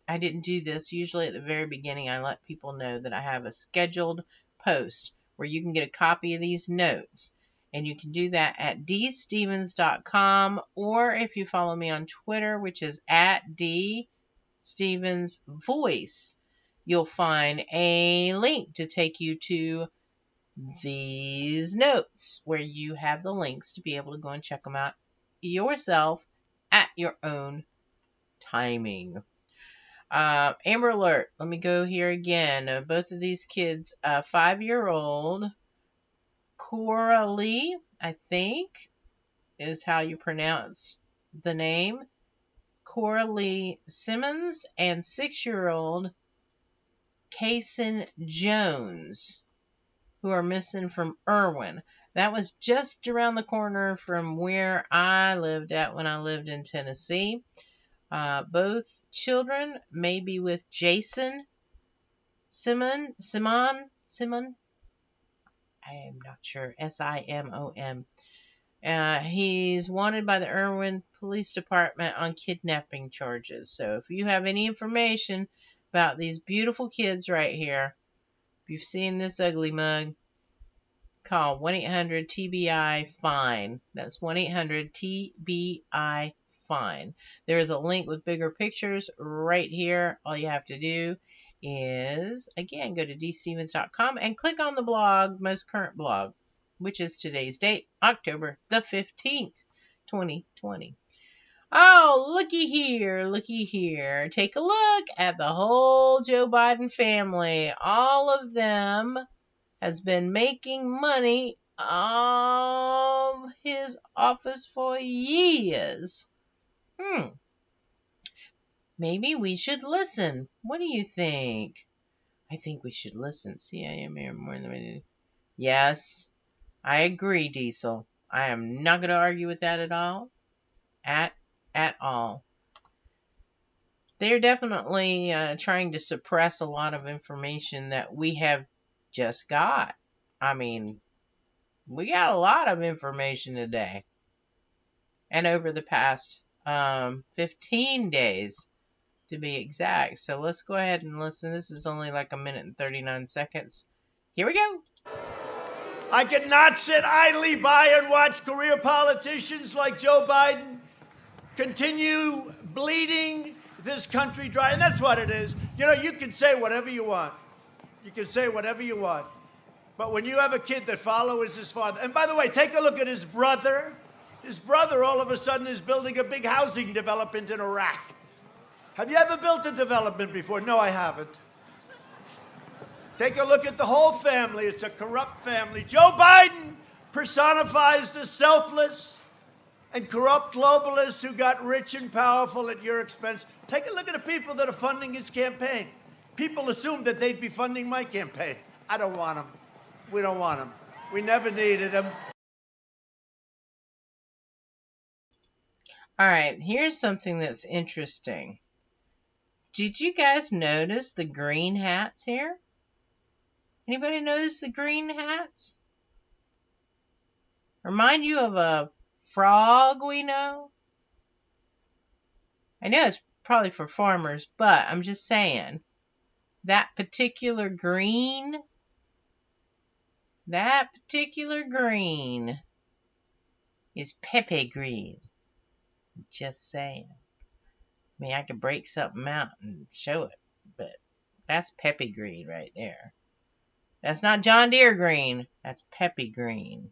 I didn't do this. Usually at the very beginning, I let people know that I have a scheduled post where you can get a copy of these notes. And you can do that at dstevens.com, or if you follow me on Twitter, which is at dstevensvoice, you'll find a link to take you to these notes where you have the links to be able to go and check them out yourself at your own timing. Amber Alert. Let me go here again. Both of these kids, 5-year-old Coralie, I think, is how you pronounce the name. Coralie Simmons and 6-year-old Kason Jones, who are missing from Irwin. That was just around the corner from where I lived at when I lived in Tennessee. Both children may be with Jason Simon. I am not sure. Simon. He's wanted by the Irwin Police Department on kidnapping charges. So if you have any information about these beautiful kids right here, if you've seen this ugly mug, call 1-800-TBI-FINE. That's 1-800-TBI-FINE. There is a link with bigger pictures right here. All you have to do is, again, go to dstevens.com and click on the blog, most current blog, which is today's date, October the 15th, 2020. Oh, looky here. Take a look at the whole Joe Biden family. All of them has been making money of his office for years. Maybe we should listen. What do you think? I think we should listen. See, I am here more than I did. Yes, I agree, Diesel. I am not going to argue with that at all. At all. They're definitely trying to suppress a lot of information that we have just got. I mean, we got a lot of information today. And over the past 15 days, to be exact. So let's go ahead and listen. This is only like 1 minute and 39 seconds. Here we go.
I cannot sit idly by and watch career politicians like Joe Biden continue bleeding this country dry. And that's what it is. You know, you can say whatever you want. You can say whatever you want. But when you have a kid that follows his father, and by the way, take a look at his brother. His brother all of a sudden is building a big housing development in Iraq. Have you ever built a development before? No, I haven't. Take a look at the whole family. It's a corrupt family. Joe Biden personifies the selfless and corrupt globalists who got rich and powerful at your expense. Take a look at the people that are funding his campaign. People assume that they'd be funding my campaign. I don't want them. We don't want them. We never needed them.
All right, here's something that's interesting. Did you guys notice the green hats here? Anybody notice the green hats? Remind you of a frog we know? I know it's probably for farmers, but I'm just saying, that particular green is Pepe green. Just saying. I mean, I could break something out and show it, but that's Pepe green right there. That's not John Deere green. That's Pepe green.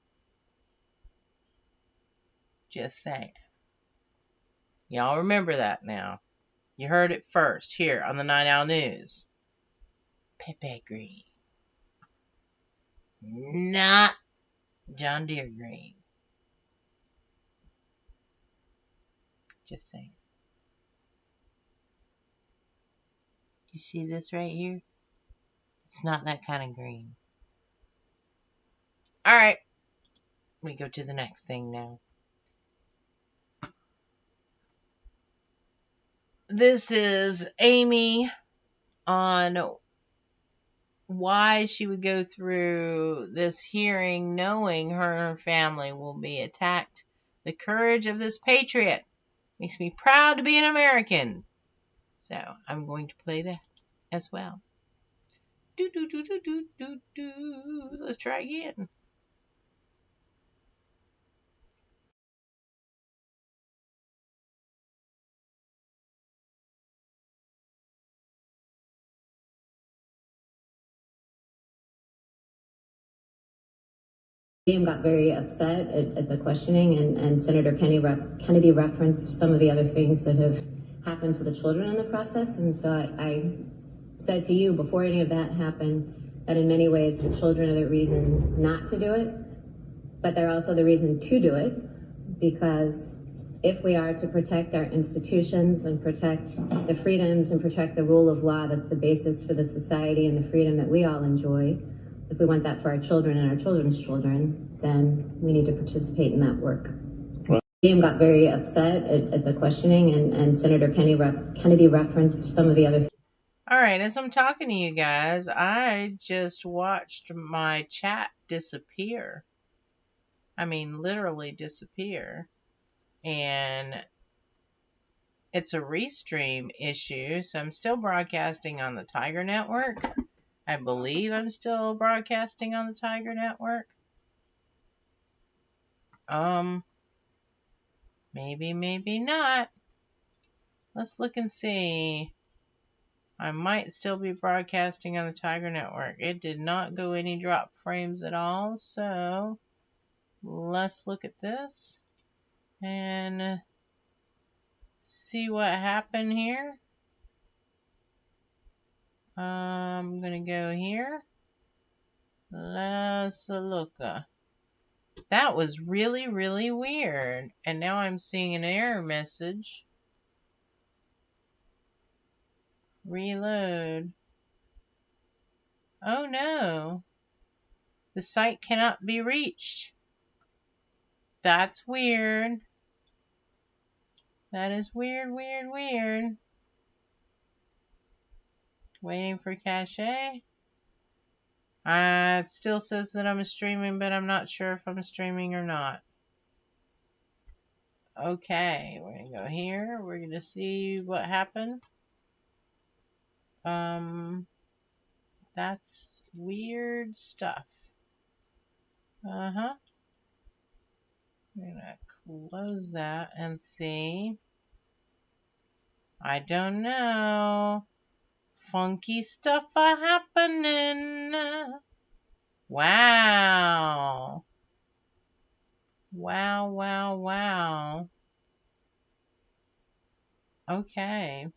Just saying. Y'all remember that now. You heard it first here on the Night Owl News. Pepe green. Not John Deere green. Just saying. You see this right here? It's not that kind of green. Alright. We go to the next thing now. This is Amy on why she would go through this hearing knowing her and her family will be attacked. The courage of this patriot makes me proud to be an American. So I'm going to play that as well. Do do do do do do do. Let's try again.
Got very upset at the questioning, and Senator Kennedy referenced some of the other things that have happened to the children in the process. And so I said to you before any of that happened that in many ways the children are the reason not to do it, but they're also the reason to do it, because if we are to protect our institutions and protect the freedoms and protect the rule of law that's the basis for the society and the freedom that we all enjoy, if we want that for our children and our children's children, then we need to participate in that work. Liam got very upset at the questioning, and Senator Kennedy referenced some of the other.
All right, as I'm talking to you guys, I just watched my chat disappear. I mean, literally disappear. And it's a restream issue, so I'm still broadcasting on the Tiger Network. I believe I'm still broadcasting on the Tiger Network. Maybe, maybe not. Let's look and see. I might still be broadcasting on the Tiger Network. It did not go any drop frames at all, so let's look at this and see what happened here. I'm gonna go here. Let's look. That was really, really weird. And now I'm seeing an error message. Reload. Oh no. The site cannot be reached. That's weird. That is weird, weird, weird. Waiting for cache. It still says that I'm streaming, but I'm not sure if I'm streaming or not. Okay, we're gonna go here. We're gonna see what happened. That's weird stuff. We're gonna close that and see. I don't know. Funky stuff are happening. Wow. Wow, wow, wow. Okay.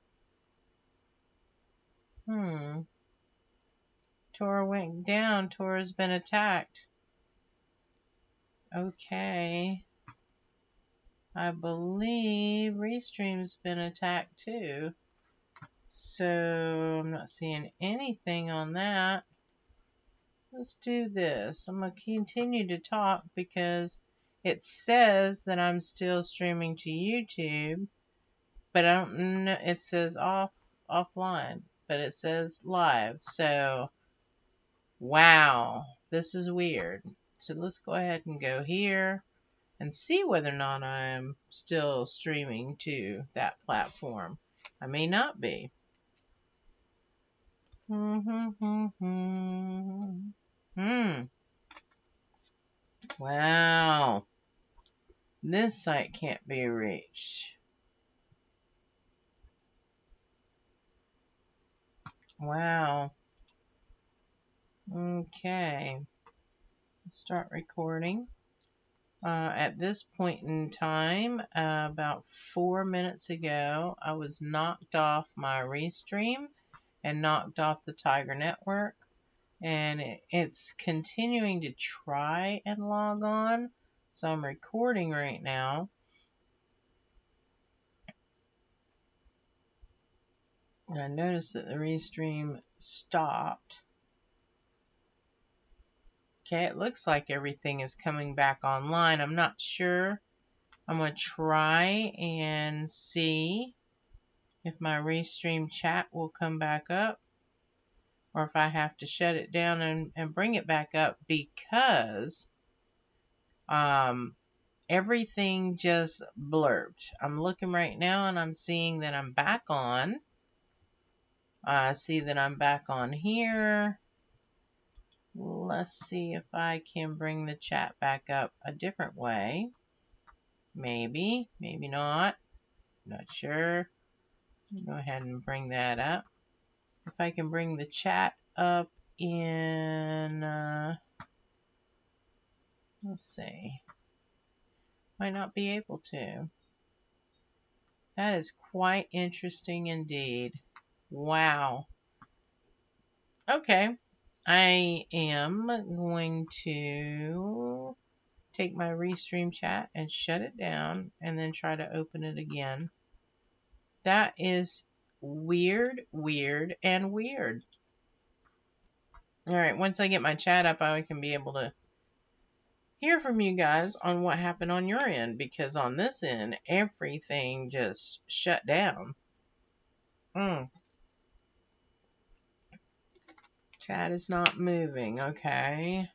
Tor went down. Tor's been attacked. Okay. I believe Restream's been attacked too. So I'm not seeing anything on that. Let's do this. I'm going to continue to talk because it says that I'm still streaming to YouTube, but I don't know. It says offline, but it says live. So, wow, this is weird. So let's go ahead and go here and see whether or not I'm still streaming to that platform. I may not be. Wow. This site can't be reached. Wow. Okay. Let's start recording. At this point in time, about 4 minutes ago, I was knocked off my Restream and knocked off the Tiger Network. And it's continuing to try and log on. So I'm recording right now. And I noticed that the restream stopped. Okay, it looks like everything is coming back online. I'm not sure. I'm going to try and see if my restream chat will come back up, or if I have to shut it down and bring it back up, because everything just blurred. I'm looking right now and I'm seeing that I'm back on. I see that I'm back on here. Let's see if I can bring the chat back up a different way. Maybe, maybe not. Not sure. Go ahead and bring that up. If I can bring the chat up in, let's see. Might not be able to. That is quite interesting indeed. Wow. Okay. I am going to take my restream chat and shut it down and then try to open it again. That is weird, weird, and weird. Alright, once I get my chat up, I can be able to hear from you guys on what happened on your end, because on this end, everything just shut down. Chat is not moving. Okay.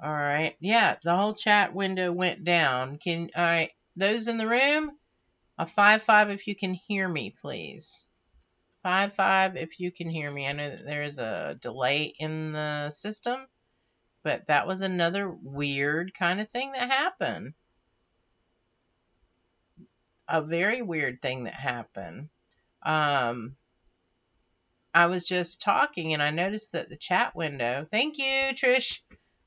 Alright. Yeah, the whole chat window went down. Alright, those in the room, a 5-5 if you can hear me, please. 5-5 if you can hear me. I know that there's a delay in the system, but that was another weird kind of thing that happened. A very weird thing that happened. I was just talking and I noticed that the chat window, thank you, Trish.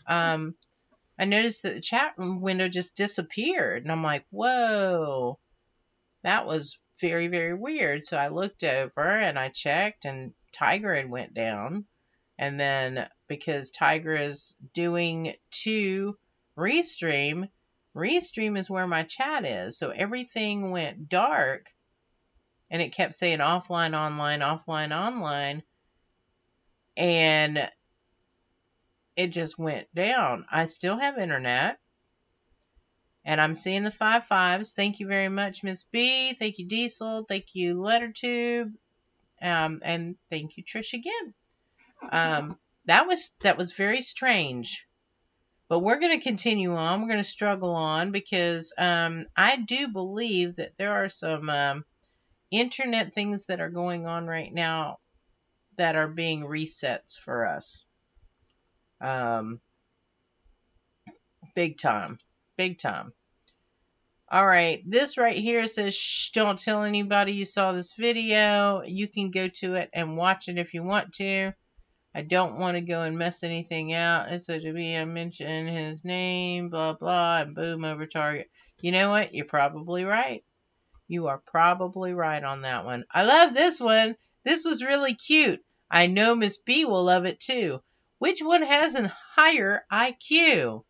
I noticed that the chat window just disappeared, and I'm like, whoa, that was very, very weird. So I looked over and I checked, and Tiger had went down. And then because Tiger is doing to Restream is where my chat is. So everything went dark, and it kept saying offline, online, offline, online. And it just went down. I still have internet. And I'm seeing the 5-5s. Thank you very much, Miss B. Thank you, Diesel. Thank you, LetterTube. And thank you, Trish, again. That was very strange. But we're going to continue on. We're going to struggle on, because I do believe that there are some internet things that are going on right now that are being resets for us. Big time. Big time. Alright, this right here says, shh, don't tell anybody you saw this video. You can go to it and watch it if you want to. I don't want to go and mess anything out. It's to be a mention his name, blah, blah, and boom, over target. You know what? You're probably right. You are probably right on that one. I love this one. This was really cute. I know Miss B will love it too. Which one has a higher IQ?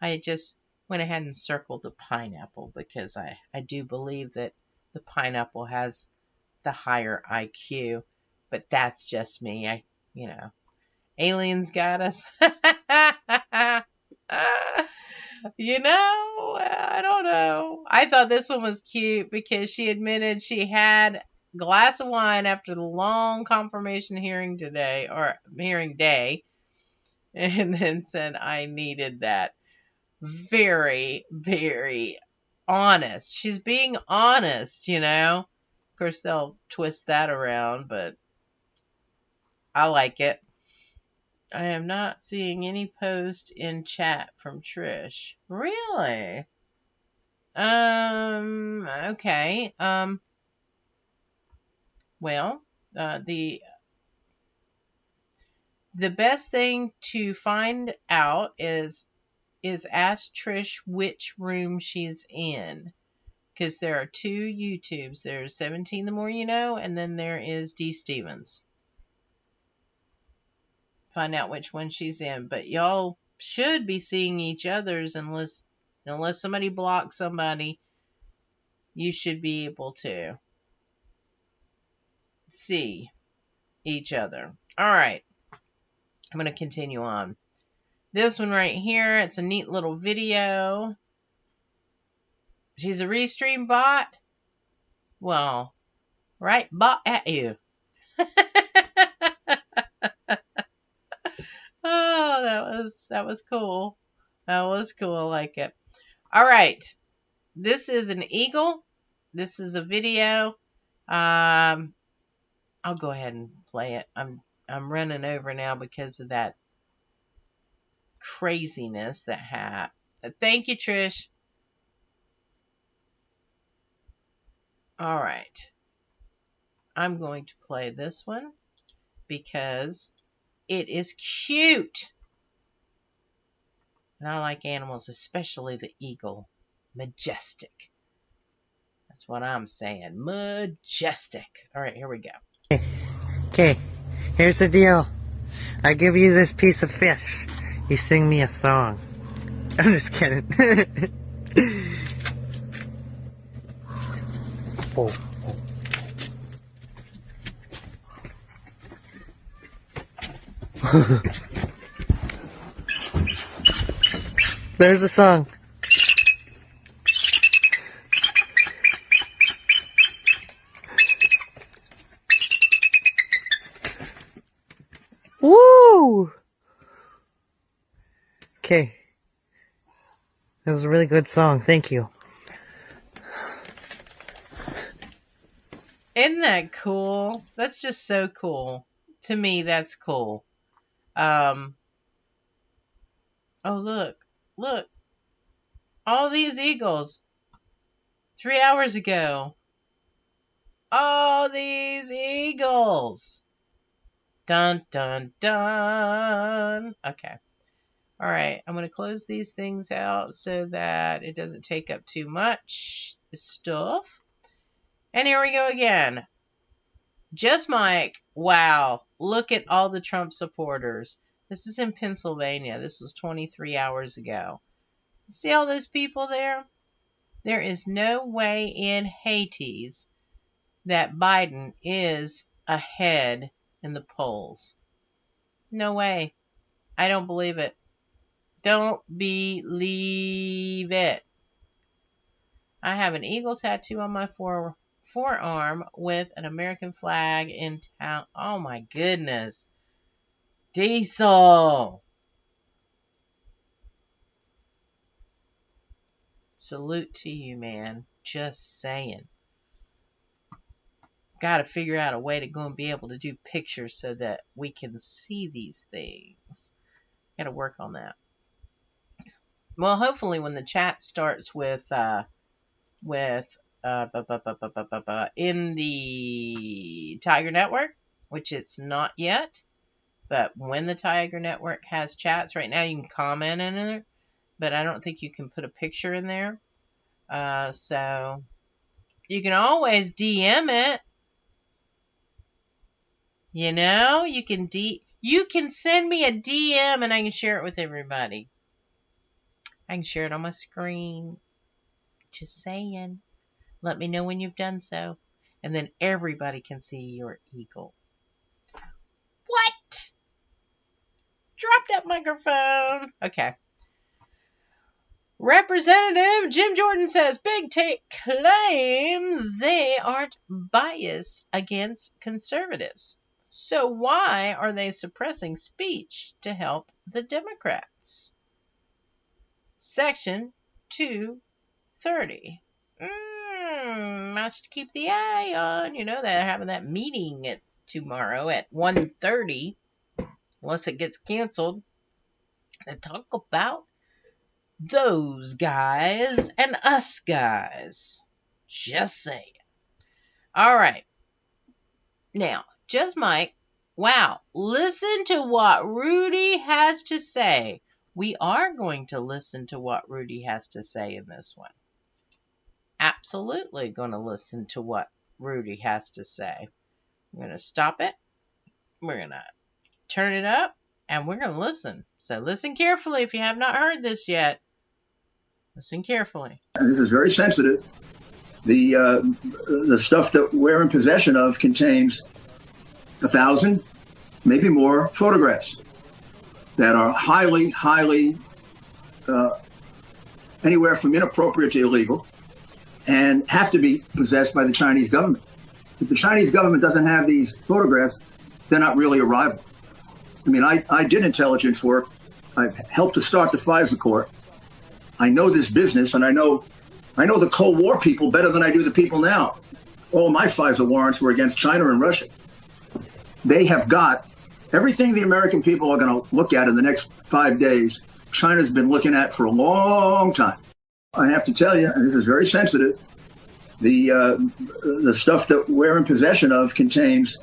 I just went ahead and circled the pineapple, because I do believe that the pineapple has the higher IQ. But that's just me. Aliens got us. I don't know. I thought this one was cute because she admitted she had a glass of wine after the long confirmation hearing day, and then said, I needed that. Very, very honest. She's being honest, Of course, they'll twist that around, but I like it. I am not seeing any post in chat from Trish. Really? Okay. Well, the best thing to find out is ask Trish which room she's in, because there are two YouTubes. There's 17 The More You Know, and then there is D. Stevens. Find out which one she's in, but y'all should be seeing each other's unless somebody blocks somebody. You should be able to. see each other. All right. I'm going to continue on. This one right here, it's a neat little video. She's a Restream bot. Well, right bot at you. Oh, that was cool. That was cool. I like it. All right. This is an eagle. This is a video. I'll go ahead and play it. I'm running over now because of that craziness that happened. Thank you, Trish. All right. I'm going to play this one because it is cute. And I like animals, especially the eagle. Majestic. That's what I'm saying. Majestic. All right, here we go.
Okay, here's the deal. I give you this piece of fish. You sing me a song. I'm just kidding. Oh. There's the song. Woo! Okay. That was a really good song. Thank you.
Isn't that cool? That's just so cool. To me, that's cool. Oh, look. Look. All these eagles. 3 hours ago. All these eagles. Dun, dun, dun. Okay. All right. I'm going to close these things out so that it doesn't take up too much stuff. And here we go again. Just Mike. Wow. Look at all the Trump supporters. This is in Pennsylvania. This was 23 hours ago. See all those people there? There is no way in Hades that Biden is ahead in the polls. No way. I don't believe it. Don't believe it. I have an eagle tattoo on my forearm with an American flag in town. Oh my goodness. Diesel. Salute to you, man. Just saying. Got to figure out a way to go and be able to do pictures so that we can see these things. Got to work on that. Well, hopefully when the chat starts in the Tiger Network, which it's not yet, but when the Tiger Network has chats, right now you can comment in it, but I don't think you can put a picture in there. So you can always DM it. You know, you can send me a DM and I can share it with everybody. I can share it on my screen. Just saying. Let me know when you've done so. And then everybody can see your eagle. What? Drop that microphone. Okay. Representative Jim Jordan says Big Tech claims they aren't biased against conservatives. So why are they suppressing speech to help the Democrats? Section 230. Much to keep the eye on. You know, they're having that meeting tomorrow at 1:30, unless it gets canceled, to talk about those guys and us guys. Just saying. All right. Now, Just Mike, wow, listen to what Rudy has to say. We are going to listen to what Rudy has to say in this one. Absolutely going to listen to what Rudy has to say. We're going to stop it. We're going to turn it up. And we're going to listen. So listen carefully if you have not heard this yet. Listen carefully.
And this is very sensitive. The stuff that we're in possession of contains 1,000, maybe more photographs that are highly, anywhere from inappropriate to illegal, and have to be possessed by the Chinese government. If the Chinese government doesn't have these photographs, they're not really a rival. I mean, I did intelligence work. I helped to start the FISA court. I know this business, and I know the Cold War people better than I do the people now. All my FISA warrants were against China and Russia. They have got everything the American people are going to look at in the next 5 days. China's been looking at for a long time. I have to tell you, and this is very sensitive, the stuff that we're in possession of contains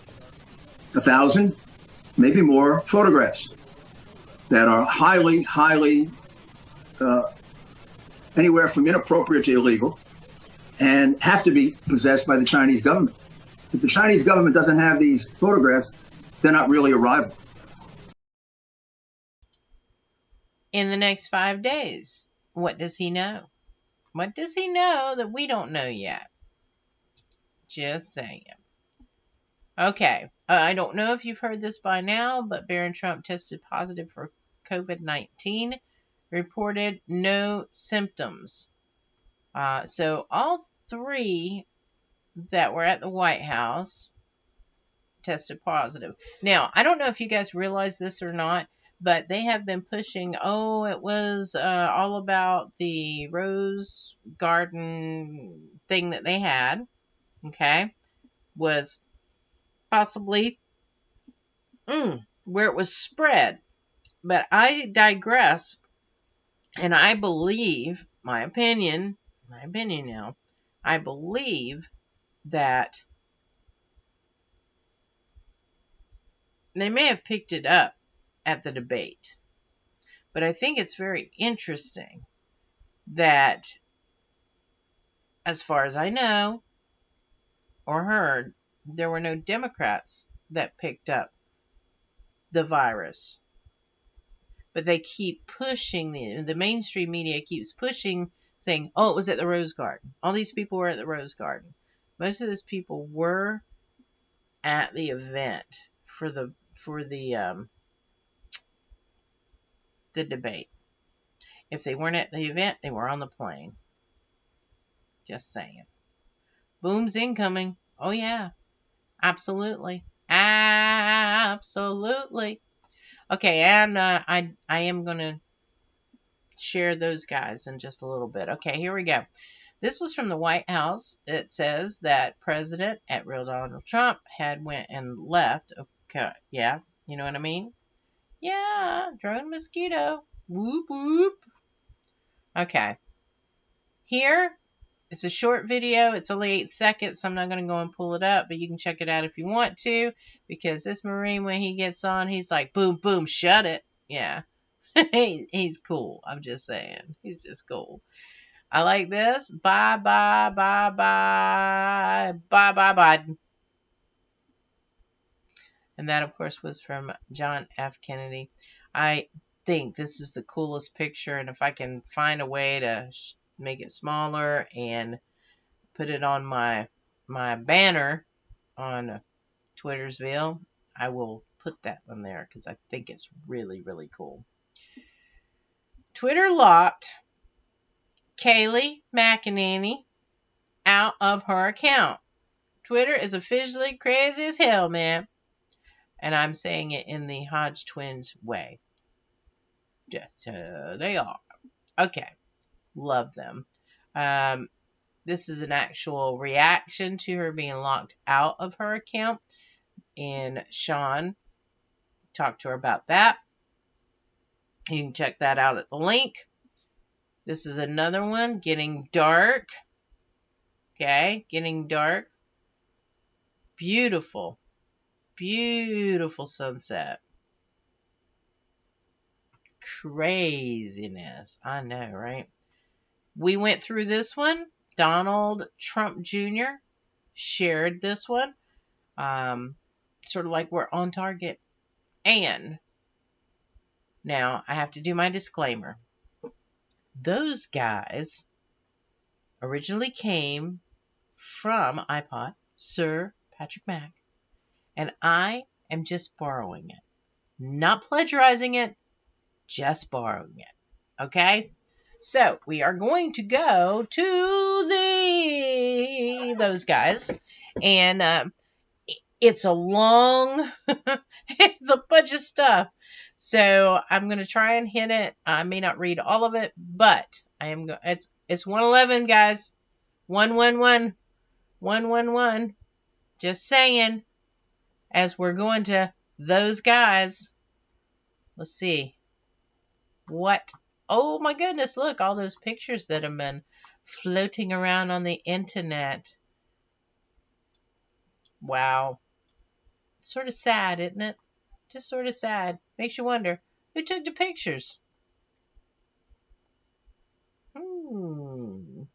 1,000, maybe more photographs that are highly, anywhere from inappropriate to illegal, and have to be possessed by the Chinese government. If the Chinese government doesn't have these photographs, they're not really a rival.
In the next 5 days, what does he know? What does he know that we don't know yet? Just saying. Okay, I don't know if you've heard this by now, but Barron Trump tested positive for COVID-19, reported no symptoms. So all three that were at the White House tested positive. Now, I don't know if you guys realize this or not, but they have been pushing, it was all about the Rose Garden thing that they had, okay, was possibly where it was spread. But I digress, and I believe, my opinion now, I believe that they may have picked it up at the debate. But I think it's very interesting that, as far as I know or heard, there were no Democrats that picked up the virus. But they keep pushing, the mainstream media keeps pushing, saying, it was at the Rose Garden. All these people were at the Rose Garden. Most of those people were at the event for the debate. If they weren't at the event, they were on the plane. Just saying. Boom's incoming. Oh yeah. Absolutely. Absolutely. Okay, and I am going to share those guys in just a little bit. Okay, here we go. This was from the White House. It says that President at Real Donald Trump had went and left. Okay, yeah, you know what I mean? Yeah, drone mosquito. Whoop, whoop. Okay. Here, it's a short video. It's only 8 seconds. I'm not going to go and pull it up, but you can check it out if you want to, because this Marine, when he gets on, he's like, boom, boom, shut it. Yeah. He's cool. I'm just saying. He's just cool. I like this. Bye, bye, bye, bye. Bye, bye, Biden. And that, of course, was from John F. Kennedy. I think this is the coolest picture, and if I can find a way to make it smaller and put it on my banner on Twittersville, I will put that one there because I think it's really, really cool. Twitter locked Kayleigh McEnany out of her account. Twitter is officially crazy as hell, man. And I'm saying it in the Hodge twins way. Just they are. Okay. Love them. This is an actual reaction to her being locked out of her account. And Sean talked to her about that. You can check that out at the link. This is another one, Getting Dark. Okay, Getting Dark. Beautiful. Beautiful sunset. Craziness. I know, right? We went through this one. Donald Trump Jr. shared this one. Sort of like we're on target. And now I have to do my disclaimer. Those guys originally came from iPod, Sir Patrick Mack, And I am just borrowing it. Not plagiarizing it, just borrowing it. Okay? So, we are going to go to those guys. And it's a long, it's a bunch of stuff. So, I'm going to try and hit it. I may not read all of it, but I am it's 111, guys. 111. 111. Just saying. As we're going to those guys. Let's see. What? Oh my goodness, look, all those pictures that have been floating around on the internet. Wow. Sort of sad, isn't it? Just sort of sad. Makes you wonder, who took the pictures? Who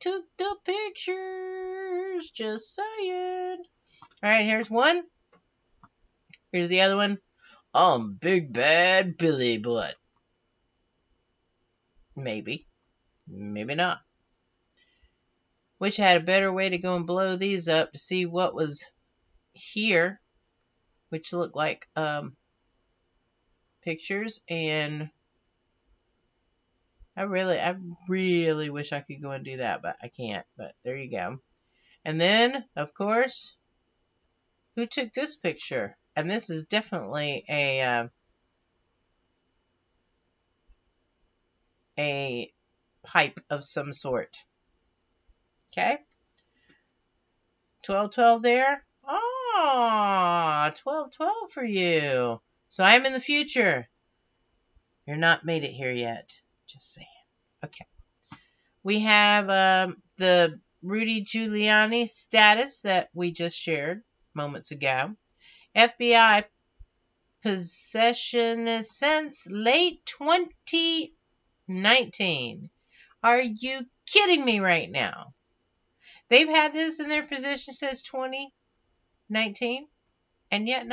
took the pictures? Just saying. Alright, here's one. Here's the other one. Big Bad Billy Butt. Maybe. Maybe not. Wish I had a better way to go and blow these up to see what was here. Which look like pictures. And I really wish I could go and do that, but I can't. But there you go. And then, of course, who took this picture? And this is definitely a pipe of some sort. Okay? 1212 there. Ah, 1212 for you. So I'm in the future. You're not made it here yet. Just saying. Okay. We have the Rudy Giuliani status that we just shared moments ago. FBI possession since late 2019. Are you kidding me right now? They've had this in their possession since 2019, and yet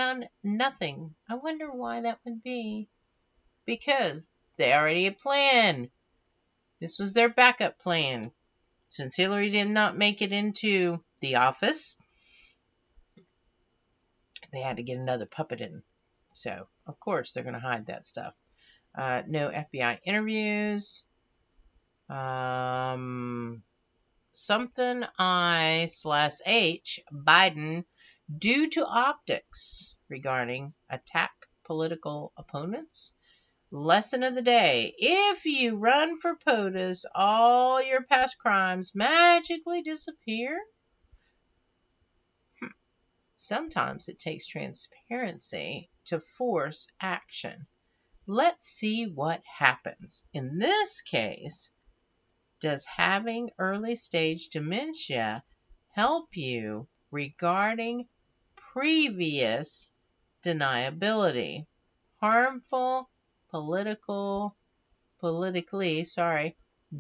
nothing. I wonder why that would be. Because they already had planned. This was their backup plan. Since Hillary did not make it into the office, they had to get another puppet in. So, of course, they're going to hide that stuff. No FBI interviews. Something I/H Biden due to optics regarding attack political opponents. Lesson of the day. If you run for POTUS, all your past crimes magically disappear. Sometimes it takes transparency to force action. Let's see what happens. In this case, does having early stage dementia help you regarding previous deniability? Harmful politically,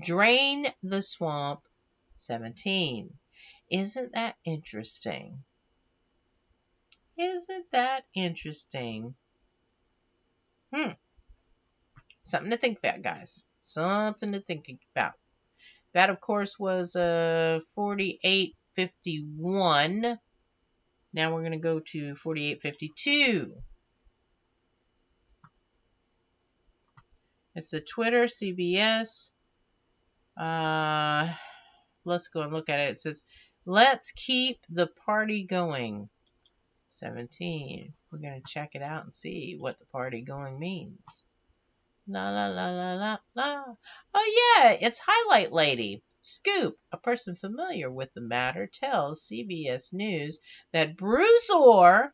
drain the swamp 17. Isn't that interesting? Isn't that interesting? Something to think about, guys. Something to think about. That, of course, was 4851. Now we're going to go to 4852. It's the Twitter, CBS. Let's go and look at it. It says, let's keep the party going. 17. We're going to check it out and see what the party going means. La la la la la la. Oh yeah, it's Highlight Lady. Scoop, a person familiar with the matter, tells CBS News that Bruce Ohr,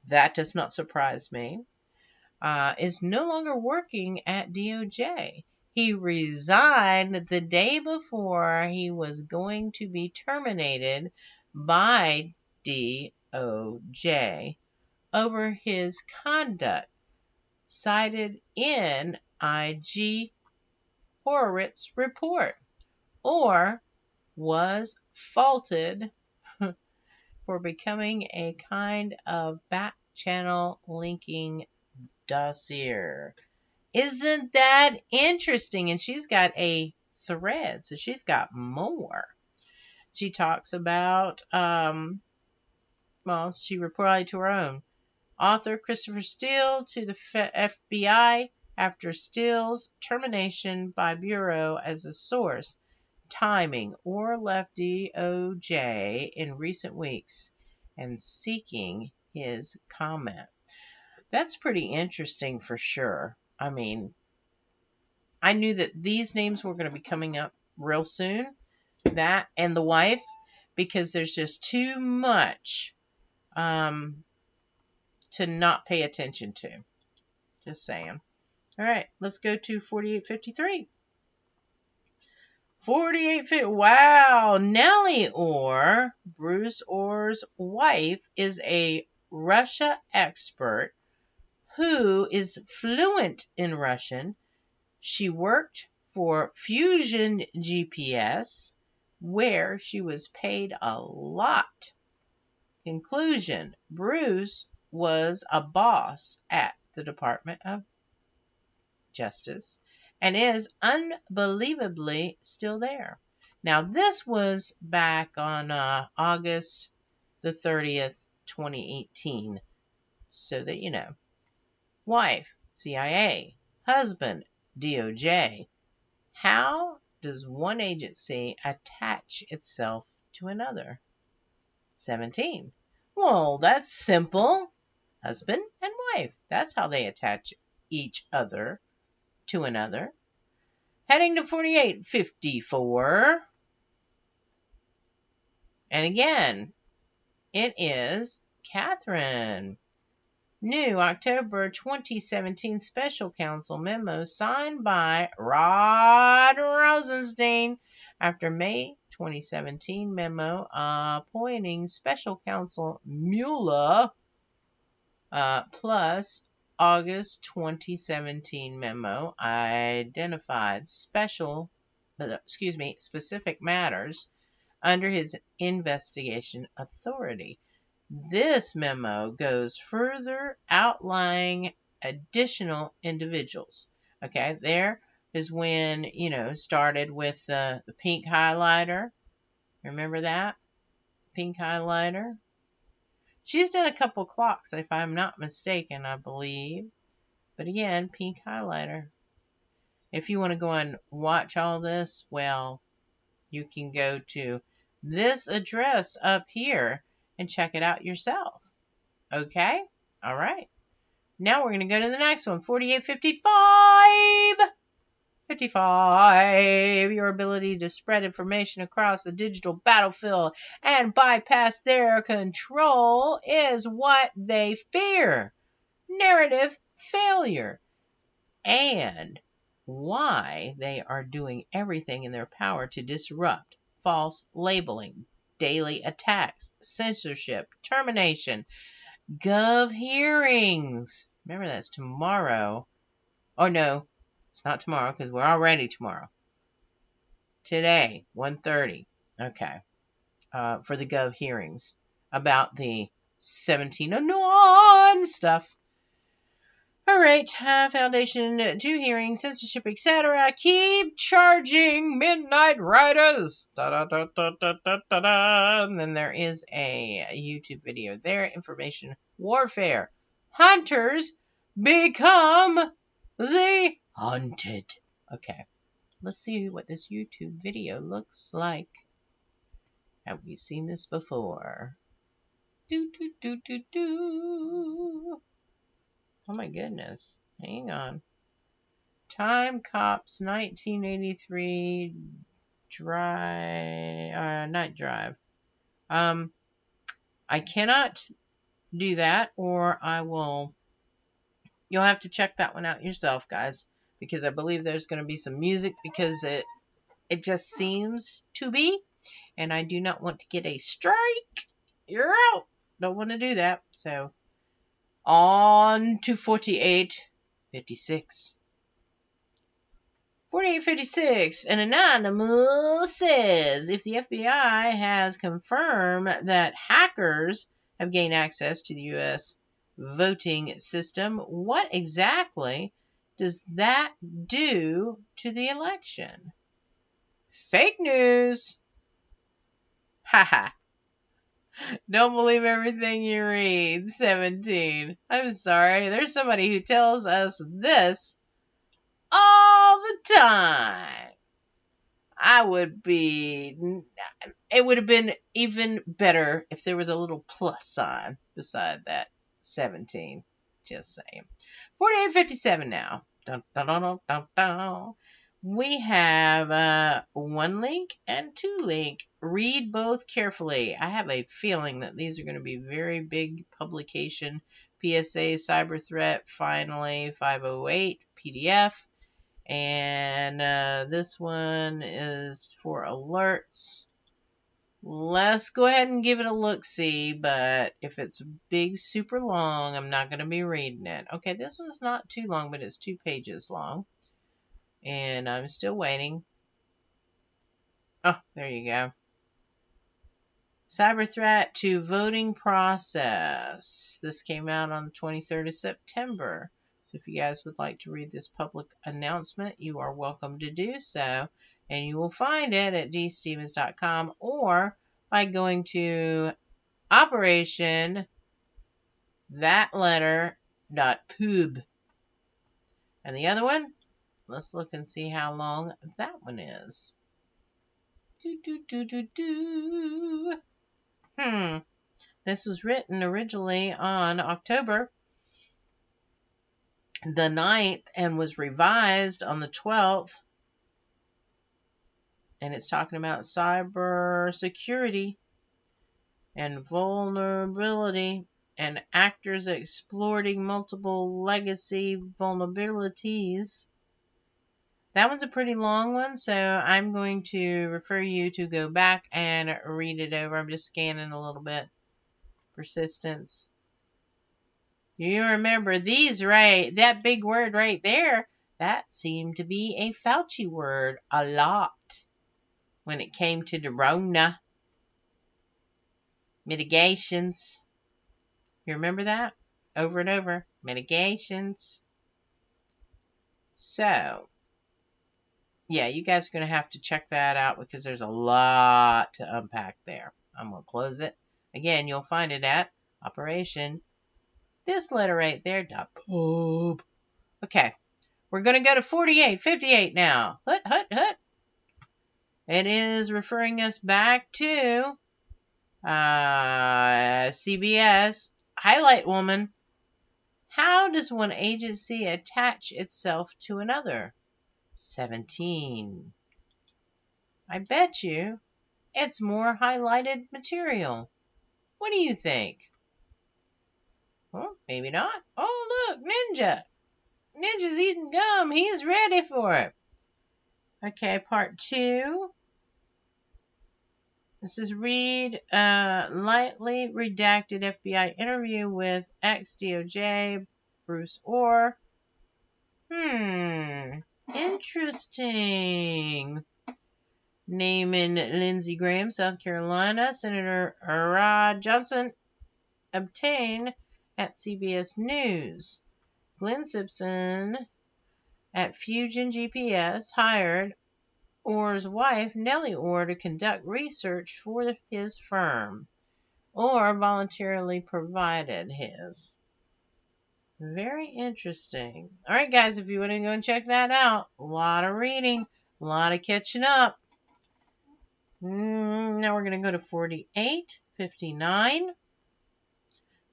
that does not surprise me, is no longer working at DOJ. He resigned the day before he was going to be terminated by DOJ over his conduct cited in IG Horowitz report, or was faulted for becoming a kind of back channel linking dossier. Isn't that interesting? And she's got a thread, so she's got more. She talks about Well, she replied to her own. Author Christopher Steele to the FBI after Steele's termination by Bureau as a source, timing, or left DOJ in recent weeks, and seeking his comment. That's pretty interesting for sure. I mean, I knew that these names were going to be coming up real soon, that and the wife, because there's just too much to not pay attention to. Just saying. All right, let's go to 4853. 4850. Wow, Nellie Orr, Bruce Orr's wife, is a Russia expert who is fluent in Russian. She worked for Fusion GPS, where she was paid a lot. Conclusion: Bruce was a boss at the Department of Justice and is unbelievably still there. Now, this was back on August the 30th, 2018, so that you know. Wife, CIA. Husband, DOJ. How does one agency attach itself to another? 17. Well, that's simple. Husband and wife. That's how they attach each other to another. Heading to 4854. And again, it is Catherine. New October 2017 Special Counsel memo signed by Rod Rosenstein after May 2017 memo appointing Special Counsel Mueller plus August 2017 memo identified specific matters under his investigation authority. This memo goes further outlining additional individuals. Okay, there is when, started with the pink highlighter. Remember that? Pink highlighter. She's done a couple clocks, if I'm not mistaken, I believe. But again, pink highlighter. If you want to go and watch all this, well, you can go to this address up here and check it out yourself. Okay? All right. Now we're going to go to the next one, 4855. 55. Your ability to spread information across the digital battlefield and bypass their control is what they fear. Narrative failure. And why they are doing everything in their power to disrupt false labeling, daily attacks, censorship, termination, gov hearings. Remember, that's tomorrow. Oh, no, it's not tomorrow because we're already tomorrow. Today, 1:30. Okay. For the gov hearings about the 1709 stuff. All right, Foundation, 2 hearings, censorship, etc. Keep charging midnight riders. And then there is a YouTube video there. Information warfare. Hunters become the hunted. Okay, let's see what this YouTube video looks like. Have we seen this before? Oh my goodness. Hang on. Time Cops 1983 Night Drive. I cannot do that, or you'll have to check that one out yourself, guys, because I believe there's going to be some music because it just seems to be, and I do not want to get a strike. You're out. Don't want to do that. So on to 4856. 4856. An anonymous says, if the FBI has confirmed that hackers have gained access to the U.S. voting system, what exactly does that do to the election? Fake news. Haha. Don't believe everything you read. 17. I'm sorry. There's somebody who tells us this all the time. It would have been even better if there was a little plus sign beside that 17. Just saying. 48:57 now. Dun, dun, dun, dun, dun, dun. We have one link and two link. Read both carefully. I have a feeling that these are going to be very big publication. PSA cyber threat, finally 508 PDF. And this one is for alerts. Let's go ahead and give it a look-see, but if it's big, super long, I'm not going to be reading it. Okay, this one's not too long, but it's 2 pages long. And I'm still waiting. Oh, there you go. Cyber threat to voting process. This came out on the 23rd of September. So if you guys would like to read this public announcement, you are welcome to do so. And you will find it at dstevens.com or by going to Operation thatletter.pub. And the other one, let's look and see how long that one is. This was written originally on October the 9th and was revised on the 12th. And it's talking about cyber security and vulnerability and actors exploiting multiple legacy vulnerabilities. That one's a pretty long one, so I'm going to refer you to go back and read it over. I'm just scanning a little bit. Persistence. You remember these, right? That big word right there, that seemed to be a Fauci word a lot when it came to the Rona. Mitigations. You remember that? Over and over. Mitigations. So, yeah, you guys are going to have to check that out because there's a lot to unpack there. I'm going to close it. Again, you'll find it at Operation. This letter right there. .pub. Okay. We're going to go to 48:58 now. Hut. It is referring us back to CBS. Highlight woman. How does one agency attach itself to another? 17. I bet you it's more highlighted material. What do you think? Well, maybe not. Oh, look, Ninja. Ninja's eating gum. He's ready for it. Okay, part 2. This is read lightly redacted FBI interview with ex-DOJ Bruce Orr. Interesting. Naming Lindsey Graham, South Carolina, Senator Rod Johnson obtained at CBS News. Glenn Simpson at Fusion GPS hired Orr's wife, Nellie Orr, to conduct research for his firm. Orr voluntarily provided his. Very interesting. All right, guys, if you want to go and check that out, a lot of reading, a lot of catching up. Now we're going to go to 48:59.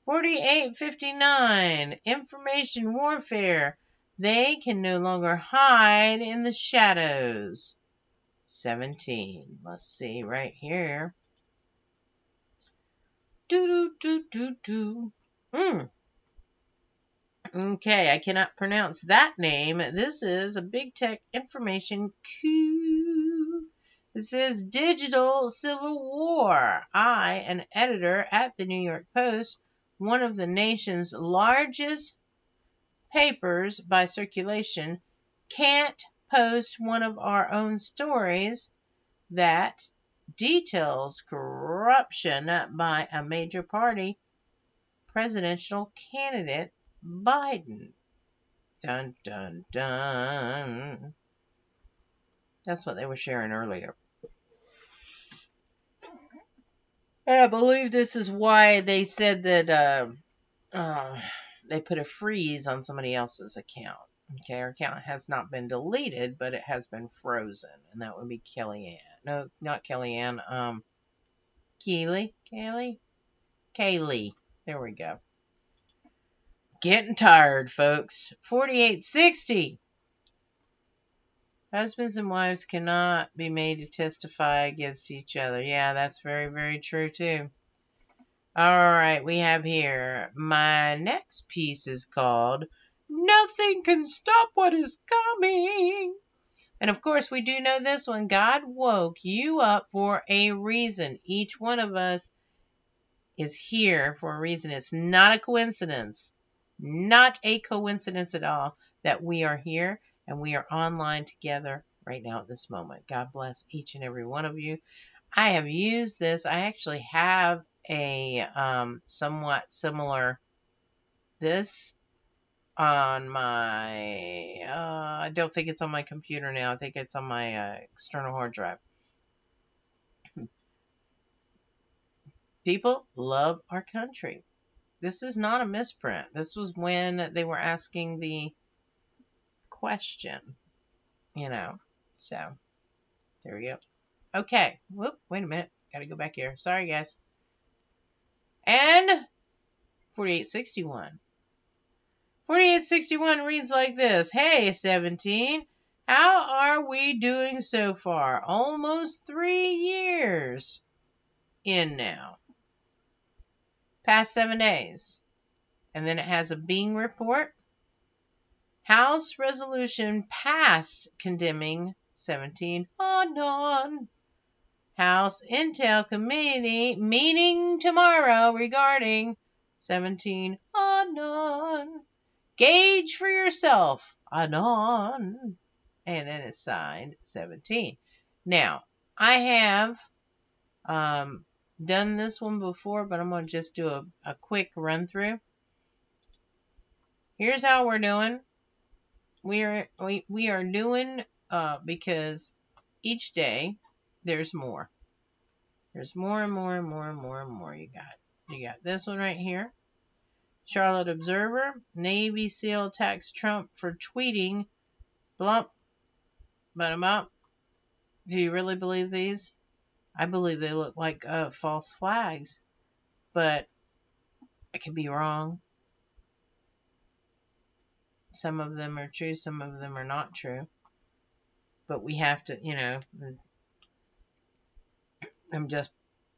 48:59. Information warfare. They can no longer hide in the shadows. 17. Let's see right here. Okay, I cannot pronounce that name. This is a big tech information coup. This is Digital Civil War. I, an editor at the New York Post, one of the nation's largest papers by circulation, can't post one of our own stories that details corruption by a major party presidential candidate, Biden. Dun, dun, dun. That's what they were sharing earlier. And I believe this is why they said that they put a freeze on somebody else's account. Okay, our account has not been deleted, but it has been frozen, and that would be Kellyanne. No, not Kellyanne. Kaylee. There we go. Getting tired, folks. 4860. Husbands and wives cannot be made to testify against each other. Yeah, that's very, very true, too. Alright, we have here, my next piece is called, Nothing Can Stop What Is Coming. And of course, we do know this one. God woke you up for a reason. Each one of us is here for a reason. It's not a coincidence. Not a coincidence at all that we are here and we are online together right now at this moment. God bless each and every one of you. I have used this. I actually have a somewhat similar this on my I don't think it's on my computer now. I think it's on my external hard drive. People love our country. This is not a misprint. This was when they were asking the question, you know. So there we go. Okay. Whoop, wait a minute. Gotta go back here. Sorry, guys. And 4861. 4861 reads like this. Hey, 17. How are we doing so far? Almost 3 years in now. Past 7 days. And then it has a Bing report. House resolution passed condemning 17 on. House Intel Committee meeting tomorrow regarding 17 on. Gauge for yourself anon. And then it's signed 17. Now, I have done this one before, but I'm going to just do a quick run through. Here's how we're doing. We are doing because each day there's more. There's more and more and more and more and more. You got this one right here. Charlotte Observer. Navy SEAL attacks Trump for tweeting. Blump. Bottom up. Do you really believe these? I believe they look like false flags. But I could be wrong. Some of them are true. Some of them are not true. But we have to, you know, I'm just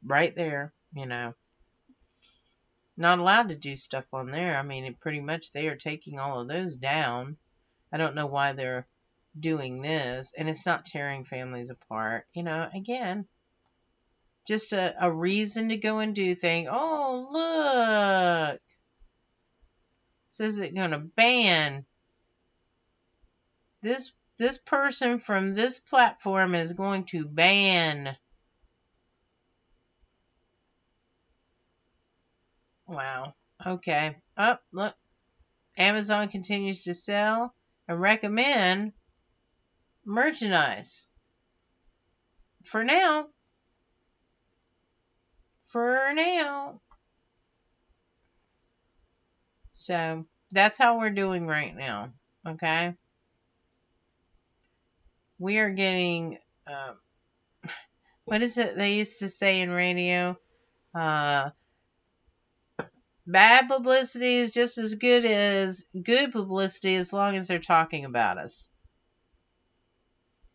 right there, you know. Not allowed to do stuff on there. I mean, pretty much they are taking all of those down. I don't know why they're doing this. And it's not tearing families apart. You know, again, just a reason to go and do things. Oh, look. It says it's going to ban this person from this platform is going to ban. Wow. Okay. Oh, look. Amazon continues to sell and recommend merchandise. For now. So, that's how we're doing right now. Okay? We are getting, what is it they used to say in radio? Bad publicity is just as good as good publicity as long as they're talking about us.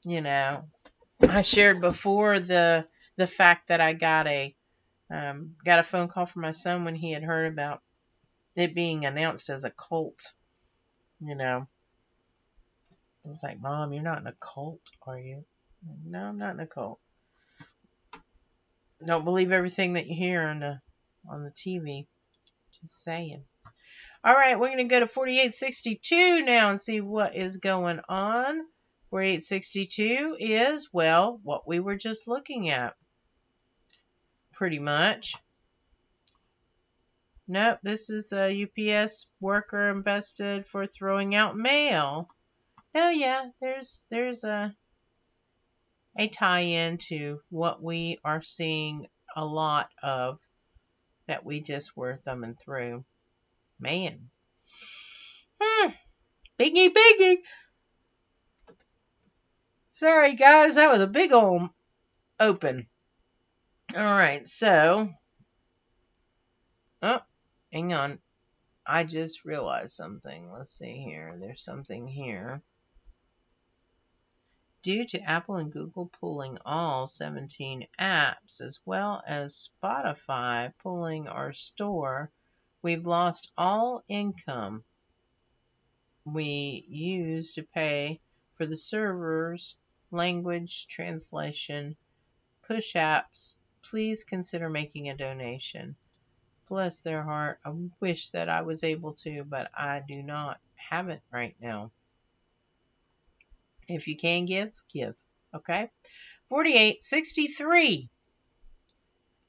You know, I shared before the fact that I got a phone call from my son when he had heard about it being announced as a cult. You know, I was like, Mom, you're not in a cult, are you? No, I'm not in a cult. Don't believe everything that you hear on the TV. Just saying. All right, we're going to go to 4862 now and see what is going on. 4862 is, well, what we were just looking at. Pretty much. Nope, this is a UPS worker invested for throwing out mail. Oh yeah, there's a tie-in to what we are seeing a lot of that we just were thumbing through. Man. Biggie. Sorry, guys. That was a big old open. All right, so. Oh, hang on. I just realized something. Let's see here. There's something here. Due to Apple and Google pulling all 17 apps, as well as Spotify pulling our store, we've lost all income we use to pay for the servers, language translation, push apps. Please consider making a donation. Bless their heart. I wish that I was able to, but I do not have it right now. If you can give. Okay? 4863.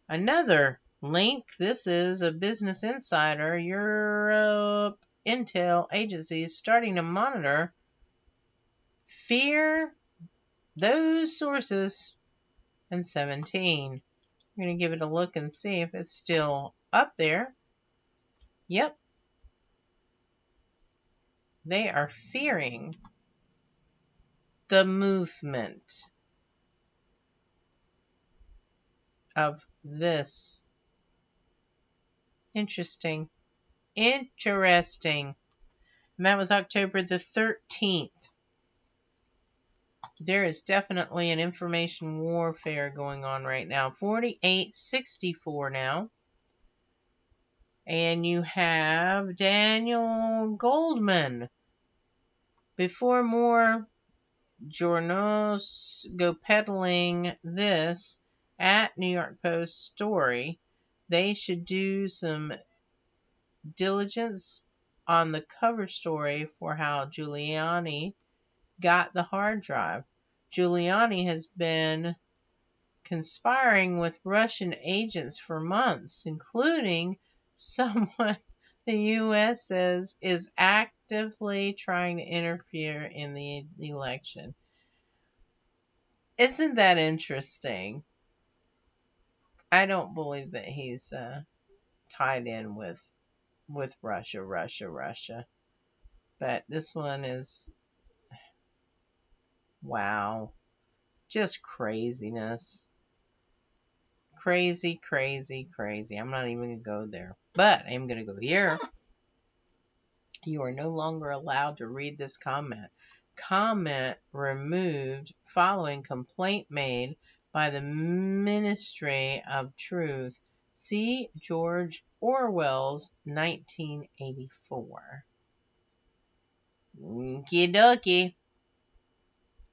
Another link. This is a Business Insider. Europe Intel agencies starting to monitor. Fear those sources. And 17. I'm going to give it a look and see if it's still up there. Yep. They are fearing the movement of this. Interesting. And that was October the 13th. There is definitely an information warfare going on right now. 4864 now. And you have Daniel Goldman. Before more journals go peddling this at New York Post story, they should do some diligence on the cover story for how Giuliani got the hard drive. Giuliani has been conspiring with Russian agents for months, including someone the U.S. says is actively trying to interfere in the election. Isn't that interesting? I don't believe that he's tied in with Russia. But this one is, wow, just craziness. Crazy. I'm not even going to go there, but I'm going to go here. You are no longer allowed to read this comment. Comment removed following complaint made by the Ministry of Truth. See George Orwell's 1984. Okie dokie.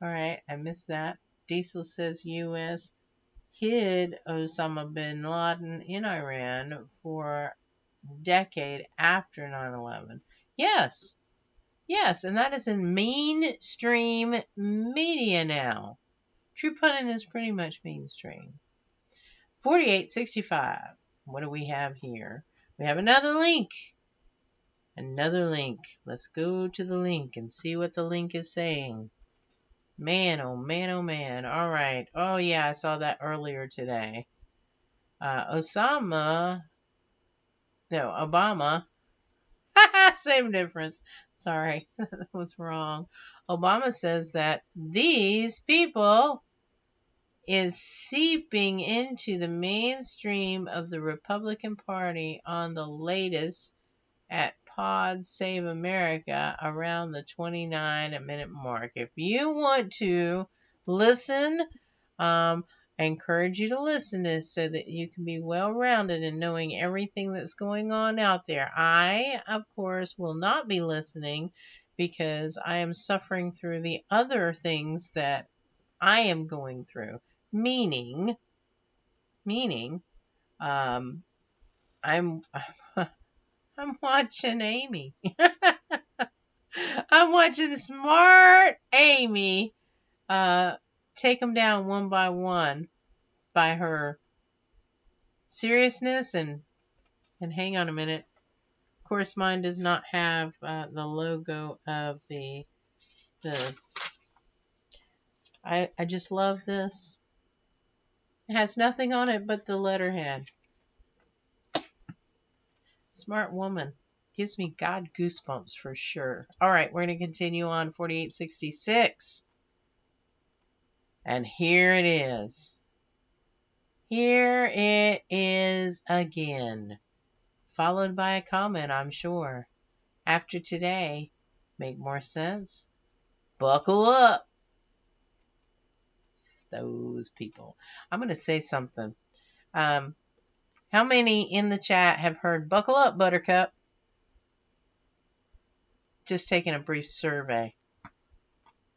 Alright, I missed that. Diesel says U.S. hid Osama bin Laden in Iran for a decade after 9/11. Yes, and that is in mainstream media now. True Pundit is pretty much mainstream. 4865. What do we have here? We have another link. Let's go to the link and see what the link is saying. Man, oh man. All right. Oh, yeah, I saw that earlier today. Obama. Same difference. Sorry, that was wrong. Obama says that these people is seeping into the mainstream of the Republican Party on the latest at Pod Save America around the 29-minute mark. If you want to listen, I encourage you to listen to this so that you can be well-rounded in knowing everything that's going on out there. I, of course, will not be listening because I am suffering through the other things that I am going through. Meaning, I'm watching Amy. I'm watching smart Amy take them down one by one by her seriousness and hang on a minute. Of course, mine does not have the logo of the I just love this. It has nothing on it but the letterhead. Smart woman. Gives me God goosebumps for sure. All right, we're going to continue on 4866. And here it is. Here it is again. Followed by a comment, I'm sure. After today, make more sense? Buckle up. Those people. I'm going to say something. How many in the chat have heard buckle up, Buttercup? Just taking a brief survey.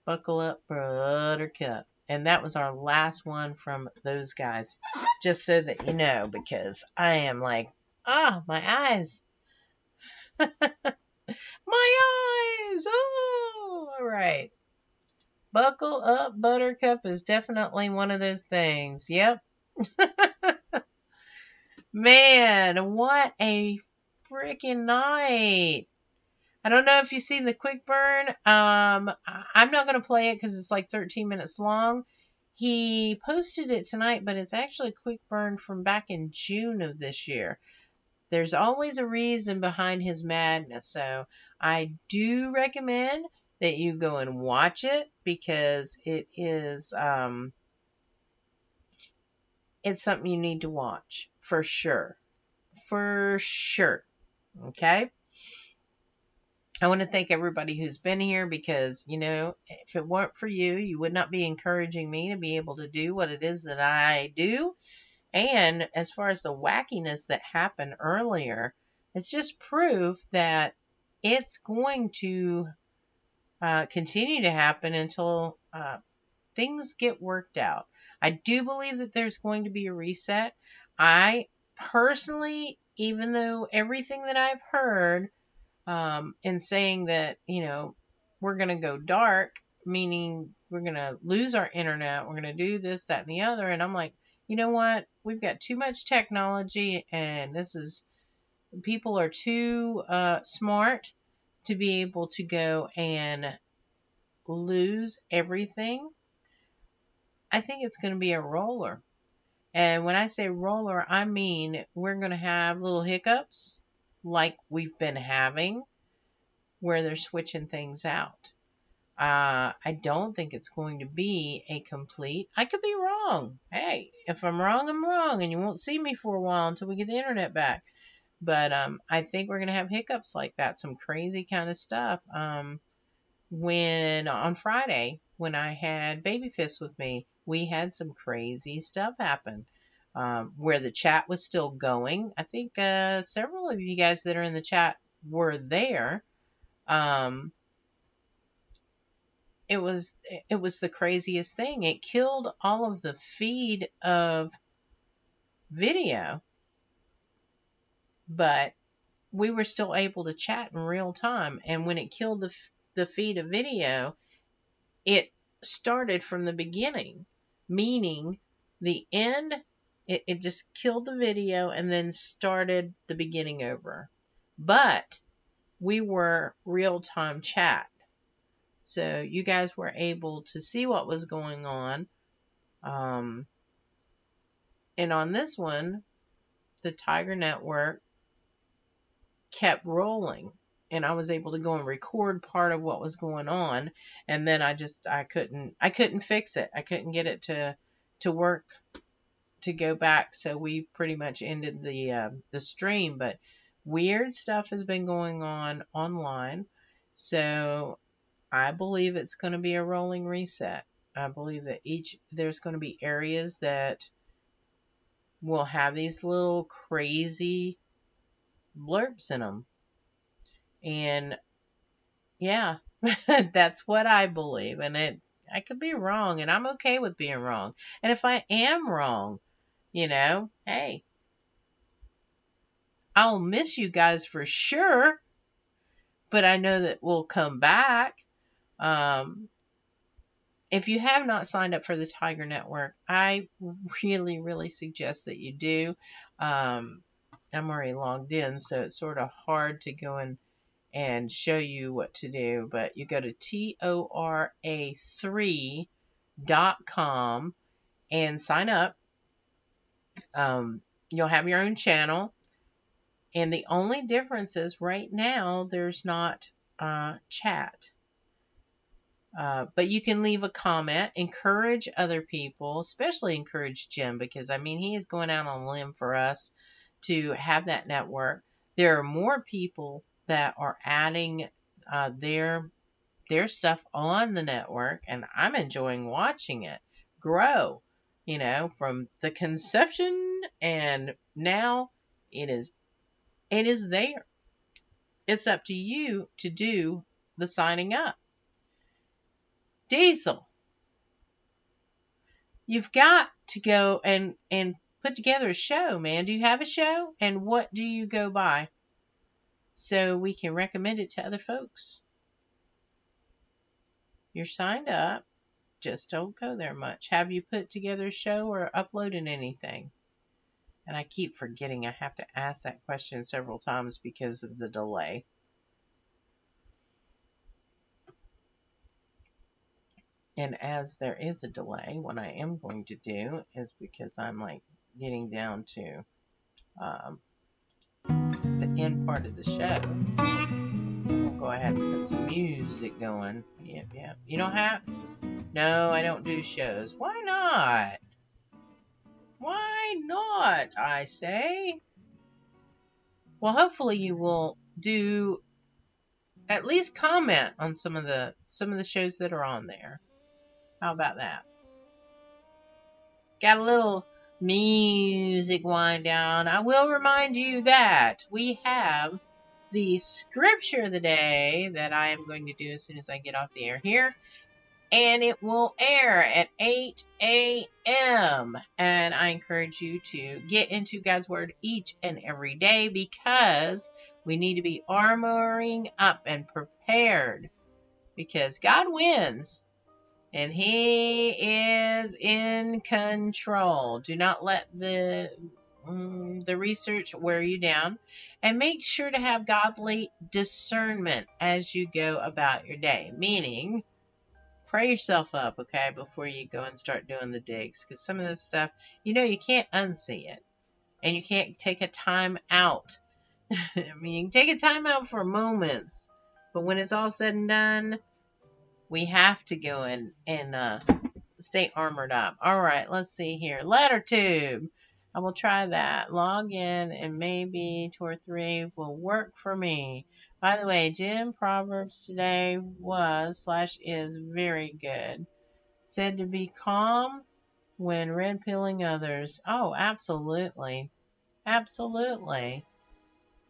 Buckle up, Buttercup. And that was our last one from those guys. Just so that you know, because I am like, my eyes. My eyes. Oh, all right. Buckle up, Buttercup is definitely one of those things. Yep. Man, what a freaking night. I don't know if you've seen the quick burn. I'm not going to play it because it's like 13 minutes long. He posted it tonight, but it's actually a quick burn from back in June of this year. There's always a reason behind his madness, so I do recommend that you go and watch it because it is it's something you need to watch for sure. For sure. Okay? I want to thank everybody who's been here because, you know, if it weren't for you, you would not be encouraging me to be able to do what it is that I do. And as far as the wackiness that happened earlier, it's just proof that it's going to continue to happen until things get worked out. I do believe that there's going to be a reset. I personally, even though everything that I've heard in saying that, you know, we're going to go dark, meaning we're going to lose our internet, we're going to do this, that, and the other. And I'm like, you know what? We've got too much technology and people are too smart to be able to go and lose everything. I think it's going to be a roller. And when I say roller, I mean we're going to have little hiccups like we've been having where they're switching things out. I don't think it's going to be a complete. I could be wrong. Hey, if I'm wrong, I'm wrong, and you won't see me for a while until we get the internet back. But I think we're going to have hiccups like that, some crazy kind of stuff. When on Friday, when I had Babyfist with me, we had some crazy stuff happen. Where the chat was still going. I think several of you guys that are in the chat were there. It was the craziest thing. It killed all of the feed of video, but we were still able to chat in real time. And when it killed the feed of video, it started from the beginning, meaning the end. It just killed the video and then started the beginning over. But we were real-time chat. So you guys were able to see what was going on. And on this one, the Tiger Network kept rolling. And I was able to go and record part of what was going on. And then I couldn't fix it. I couldn't get it to work to go back, so we pretty much ended the stream. But weird stuff has been going on online, so I believe it's going to be a rolling reset. I believe that there's going to be areas that will have these little crazy blurbs in them, and yeah, that's what I believe. And I could be wrong, and I'm okay with being wrong. And if I am wrong, you know, hey, I'll miss you guys for sure, but I know that we'll come back. If you have not signed up for the Tiger Network, I really, really suggest that you do. I'm already logged in, so it's sort of hard to go and show you what to do, but you go to TORA3.com and sign up. You'll have your own channel. And the only difference is right now there's not chat. But you can leave a comment, encourage other people, especially encourage Jim, because I mean, he is going out on a limb for us to have that network. There are more people that are adding their stuff on the network, and I'm enjoying watching it grow, you know, from the conception, and now it is there. It's up to you to do the signing up. Diesel, you've got to go and put together a show, man. Do you have a show? And what do you go by? So we can recommend it to other folks. You're signed up. Just don't go there much. Have you put together a show or uploaded anything? And I keep forgetting I have to ask that question several times because of the delay. And as there is a delay, what I am going to do is, because I'm like getting down to the end part of the show, we'll go ahead and put some music going. Yep. You don't have? No, I don't do shows. Why not? Why not, I say? Well, hopefully you will do at least comment on some of the shows that are on there. How about that? Got a little music wind down. I will remind you that we have the scripture of the day that I am going to do as soon as I get off the air here. And it will air at 8 a.m. And I encourage you to get into God's Word each and every day, because we need to be armoring up and prepared, because God wins. And He is in control. Do not let the research wear you down. And make sure to have godly discernment as you go about your day. Meaning, pray yourself up, okay, before you go and start doing the digs. Because some of this stuff, you know, you can't unsee it. And you can't take a time out. I mean, you can take a time out for moments. But when it's all said and done, we have to go in and stay armored up. All right, let's see here. Letter tube. I will try that. Log in, and maybe 2 or 3 will work for me. By the way, Jim Proverbs today was/is very good. Said to be calm when red pilling others. Oh, absolutely. Absolutely.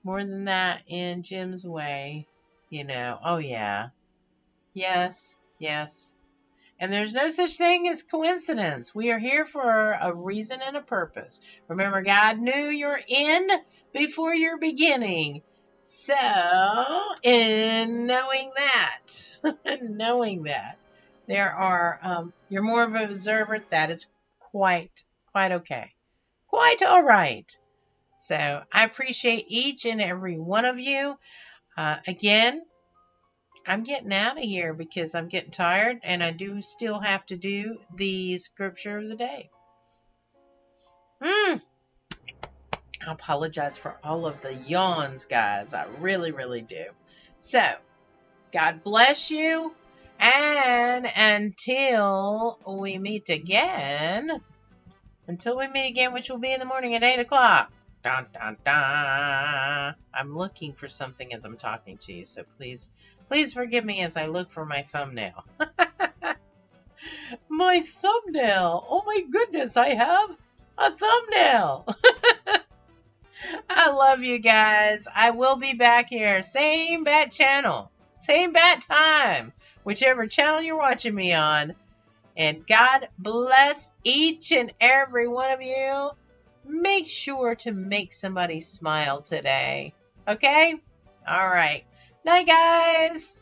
More than that in Jim's way, you know. Oh, yeah. Yes. And there's no such thing as coincidence. We are here for a reason and a purpose. Remember, God knew your end before your beginning. So, in knowing that, there are, you're more of an observer, that is quite okay. Quite all right. So, I appreciate each and every one of you. Again, I'm getting out of here because I'm getting tired, and I do still have to do the scripture of the day. I apologize for all of the yawns, guys. I really, really do. So, God bless you, and until we meet again, which will be in the morning at 8 o'clock. Dun, dun, dun. I'm looking for something as I'm talking to you, so please forgive me as I look for my thumbnail. My thumbnail! Oh my goodness, I have a thumbnail! I love you guys. I will be back here. Same bat channel. Same bat time. Whichever channel you're watching me on. And God bless each and every one of you. Make sure to make somebody smile today. Okay? All right. Night, guys.